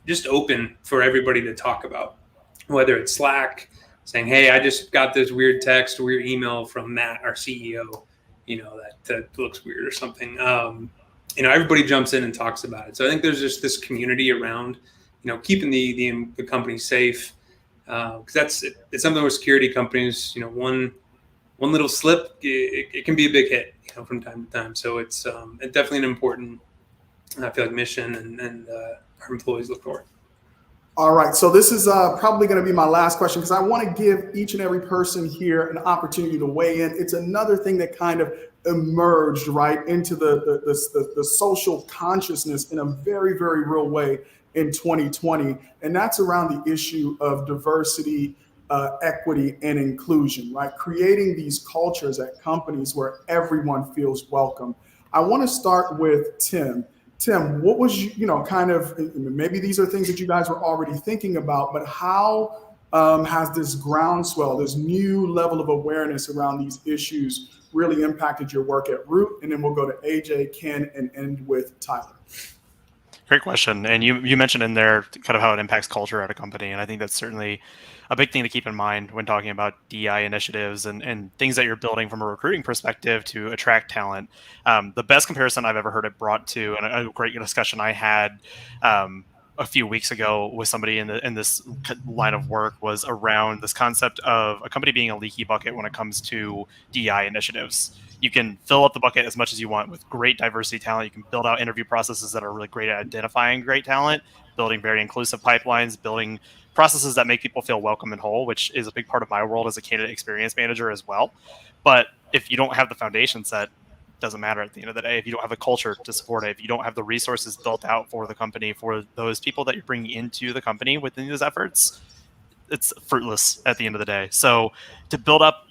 just open for everybody to talk about, whether it's Slack saying, hey, I just got this weird text, weird email from Matt, our CEO, that looks weird or something. Everybody jumps in and talks about it. So I think there's just this community around, keeping the company safe. Because it's something with security companies, one little slip, it can be a big hit, from time to time. So it's definitely an important, I feel like, mission and our employees look for it. All right, so this is probably going to be my last question because I want to give each and every person here an opportunity to weigh in. It's another thing that kind of emerged right into the social consciousness in a very, very real way in 2020, and that's around the issue of diversity, equity, and inclusion, right? Creating these cultures at companies where everyone feels welcome. I want to start with Tim. Tim, what was, kind of, maybe these are things that you guys were already thinking about, but how has this groundswell, this new level of awareness around these issues really impacted your work at Root? And then we'll go to AJ, Ken, and end with Tyler. Great question. And you mentioned in there kind of how it impacts culture at a company. And I think that's certainly a big thing to keep in mind when talking about DEI initiatives and things that you're building from a recruiting perspective to attract talent. The best comparison I've ever heard it brought to, and a great discussion I had a few weeks ago with somebody in this line of work, was around this concept of a company being a leaky bucket when it comes to DEI initiatives. You can fill up the bucket as much as you want with great diversity talent. You can build out interview processes that are really great at identifying great talent, building very inclusive pipelines, building processes that make people feel welcome and whole, which is a big part of my world as a candidate experience manager as well. But if you don't have the foundation set, it doesn't matter at the end of the day. If you don't have a culture to support it, if you don't have the resources built out for the company, for those people that you're bringing into the company within those efforts, it's fruitless at the end of the day. So to build up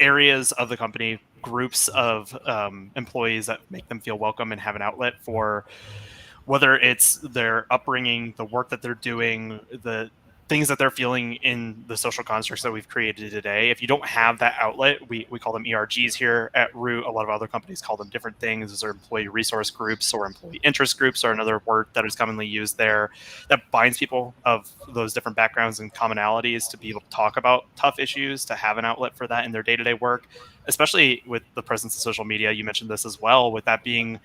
areas of the company, groups of employees that make them feel welcome and have an outlet for whether it's their upbringing, the work that they're doing, the things that they're feeling in the social constructs that we've created today. If you don't have that outlet, we call them ERGs here at Root. A lot of other companies call them different things. Those are employee resource groups or employee interest groups, or another word that is commonly used there, that binds people of those different backgrounds and commonalities to be able to talk about tough issues, to have an outlet for that in their day-to-day work, especially with the presence of social media. You mentioned this as well, with that being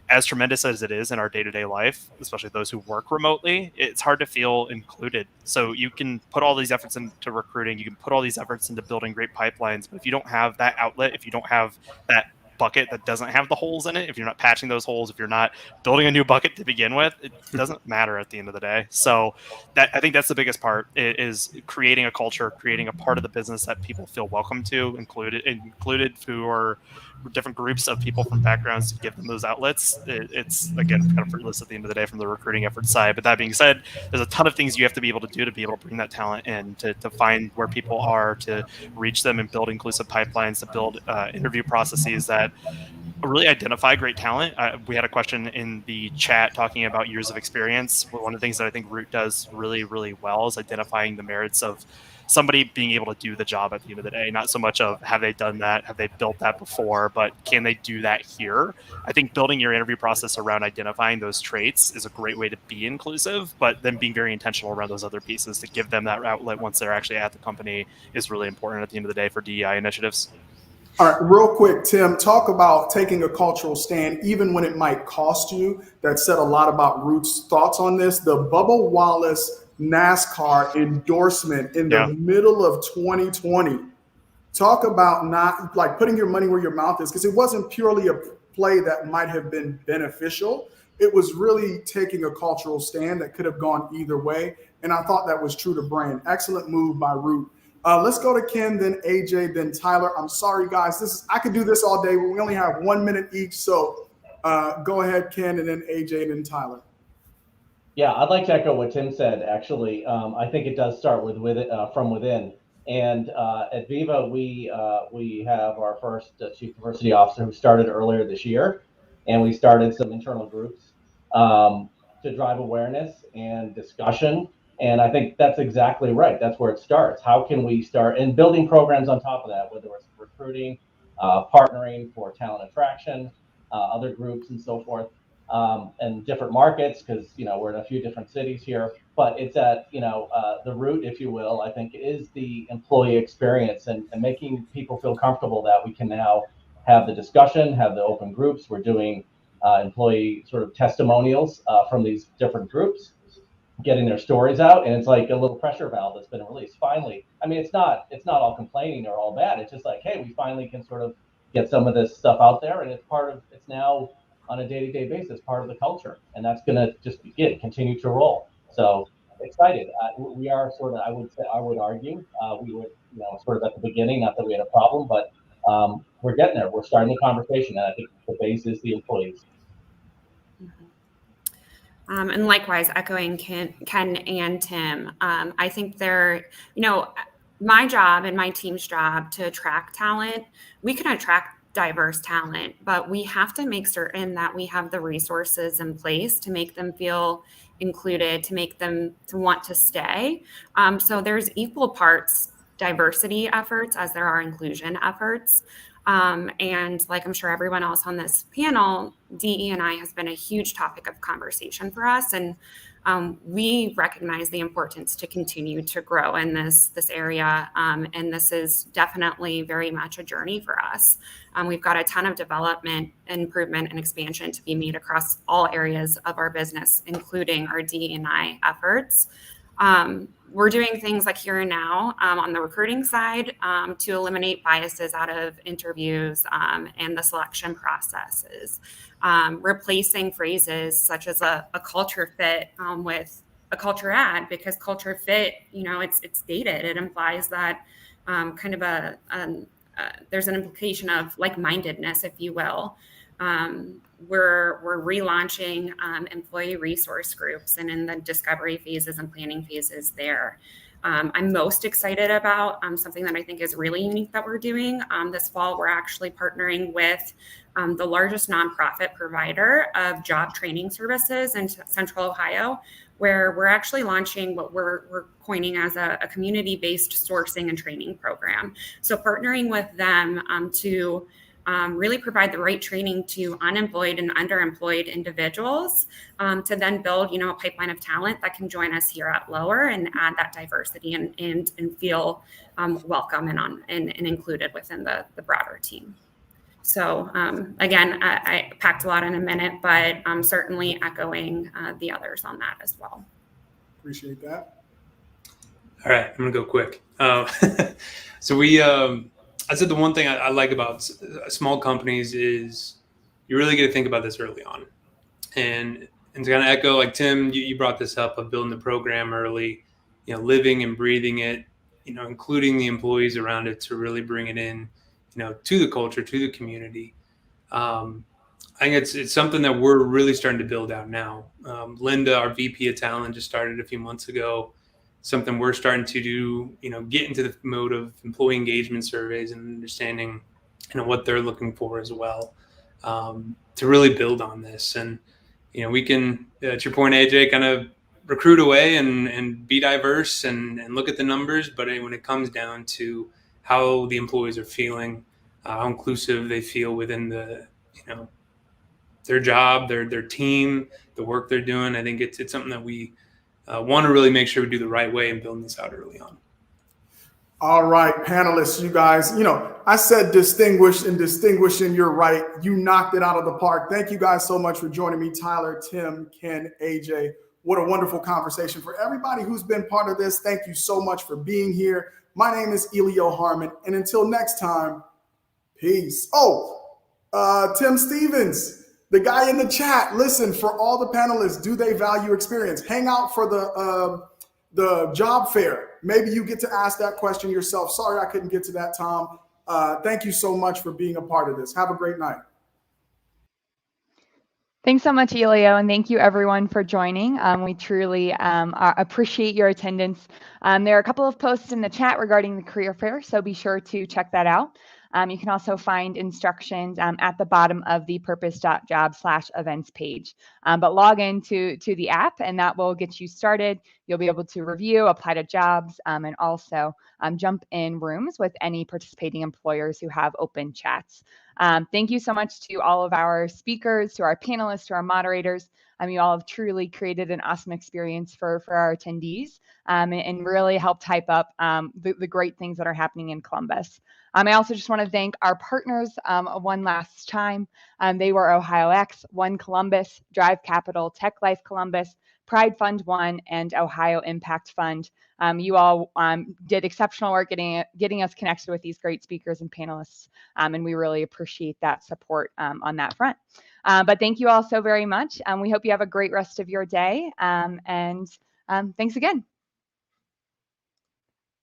as tremendous as it is in our day-to-day life, especially those who work remotely, it's hard to feel included. So you can put all these efforts into recruiting, you can put all these efforts into building great pipelines, but if you don't have that outlet, if you don't have that bucket that doesn't have the holes in it, if you're not patching those holes, if you're not building a new bucket to begin with, it doesn't matter at the end of the day. So that, I think that's the biggest part, is creating a culture, creating a part of the business that people feel welcome to, included for different groups of people from backgrounds, to give them those outlets. It's again kind of fruitless at the end of the day from the recruiting effort side. But that being said, there's a ton of things you have to be able to do to be able to bring that talent in, to find where people are, to reach them and build inclusive pipelines, to build interview processes that really identify great talent. We had a question in the chat talking about years of experience. One of the things that I think Root does really, really well is identifying the merits of somebody being able to do the job at the end of the day. Not so much of have they done that, have they built that before, but can they do that here? I think building your interview process around identifying those traits is a great way to be inclusive, but then being very intentional around those other pieces to give them that outlet once they're actually at the company is really important at the end of the day for DEI initiatives. All right, real quick, Tim, talk about taking a cultural stand, even when it might cost you. That said a lot about Root's thoughts on this. The Bubba Wallace NASCAR endorsement in the middle of 2020. Talk about not like putting your money where your mouth is, because it wasn't purely a play that might have been beneficial. It was really taking a cultural stand that could have gone either way. And I thought that was true to brand. Excellent move by Root. Let's go to Ken, then AJ, then Tyler. I'm sorry, guys. I could do this all day, but we only have 1 minute each. So go ahead, Ken, and then AJ, and then Tyler. Yeah, I'd like to echo what Tim said, actually. I think it does start from within. And at Viva, we have our first chief diversity officer who started earlier this year. And we started some internal groups to drive awareness and discussion. And I think that's exactly right. That's where it starts. How can we start and building programs on top of that, whether it's recruiting, partnering for talent attraction, other groups and so forth, and different markets, because we're in a few different cities here. But it's at the root, if you will, I think, is the employee experience and making people feel comfortable that we can now have the discussion, have the open groups. We're doing employee sort of testimonials from these different groups, getting their stories out, and it's like a little pressure valve that's been released finally. I mean, it's not all complaining or all bad. It's just like, hey, we finally can sort of get some of this stuff out there, and it's now on a day-to-day basis part of the culture, and that's going to just continue to roll. So excited. We are sort of, I would argue, we were sort of at the beginning, not that we had a problem, but we're getting there. We're starting the conversation, and I think the base is the employees. And likewise, echoing Ken and Tim, I think my job and my team's job to attract talent, we can attract diverse talent, but we have to make certain that we have the resources in place to make them feel included, to make them to want to stay. So there's equal parts diversity efforts as there are inclusion efforts. And like I'm sure everyone else on this panel, DE&I has been a huge topic of conversation for us. And we recognize the importance to continue to grow in this area. And this is definitely very much a journey for us. We've got a ton of development, improvement, and expansion to be made across all areas of our business, including our DE&I efforts. We're doing things like here and now on the recruiting side to eliminate biases out of interviews and the selection processes, replacing phrases such as a culture fit with a culture ad, because culture fit, it's dated. It implies that kind of there's an implication of like-mindedness, if you will. We're relaunching employee resource groups and in the discovery phases and planning phases there. I'm most excited about something that I think is really unique that we're doing. This fall, we're actually partnering with the largest nonprofit provider of job training services in Central Ohio, where we're actually launching what we're coining as a community-based sourcing and training program. So partnering with them to really provide the right training to unemployed and underemployed individuals to then build, a pipeline of talent that can join us here at Lower and add that diversity and feel welcome and included within the broader team. So again, I packed a lot in a minute, but I'm certainly echoing the others on that as well. Appreciate that. All right, I'm gonna go quick. So I said the one thing I like about small companies is you really get to think about this early on. And to kind of echo, like Tim, you brought this up of building the program early, living and breathing it, including the employees around it to really bring it in, to the culture, to the community. I think it's something that we're really starting to build out now. Linda, our VP of Talent, just started a few months ago. Something we're starting to do, get into the mode of employee engagement surveys and understanding, what they're looking for as well, to really build on this. And, we can, to your point, AJ, kind of recruit away and be diverse and look at the numbers. But when it comes down to how the employees are feeling, how inclusive they feel within the, their job, their team, the work they're doing, I think it's something that we want to really make sure we do the right way and building this out early on. All right, panelists, you guys, I said distinguished, and distinguishing, you're right. You knocked it out of the park. Thank you guys so much for joining me, Tyler, Tim, Ken, AJ. What a wonderful conversation. For everybody who's been part of this, thank you so much for being here. My name is Elio Harmon, and until next time, peace. Tim Stevens, the guy in the chat, listen, for all the panelists, do they value experience? Hang out for the job fair. Maybe you get to ask that question yourself. Sorry I couldn't get to that, Tom. Thank you so much for being a part of this. Have a great night. Thanks so much, Elio, and thank you everyone for joining. We truly appreciate your attendance. There are a couple of posts in the chat regarding the career fair, so be sure to check that out. You can also find instructions at the bottom of the purpose.job/events page. But log into the app and that will get you started. You'll be able to review, apply to jobs, and also jump in rooms with any participating employers who have open chats. Thank you so much to all of our speakers, to our panelists, to our moderators. You all have truly created an awesome experience for our attendees and really helped hype up the great things that are happening in Columbus. I also just want to thank our partners one last time. They were OhioX, One Columbus, Drive Capital, TechLife Columbus, Pride Fund One, and Ohio Impact Fund. You all did exceptional work getting us connected with these great speakers and panelists, and we really appreciate that support on that front. But thank you all so very much. We hope you have a great rest of your day, and thanks again.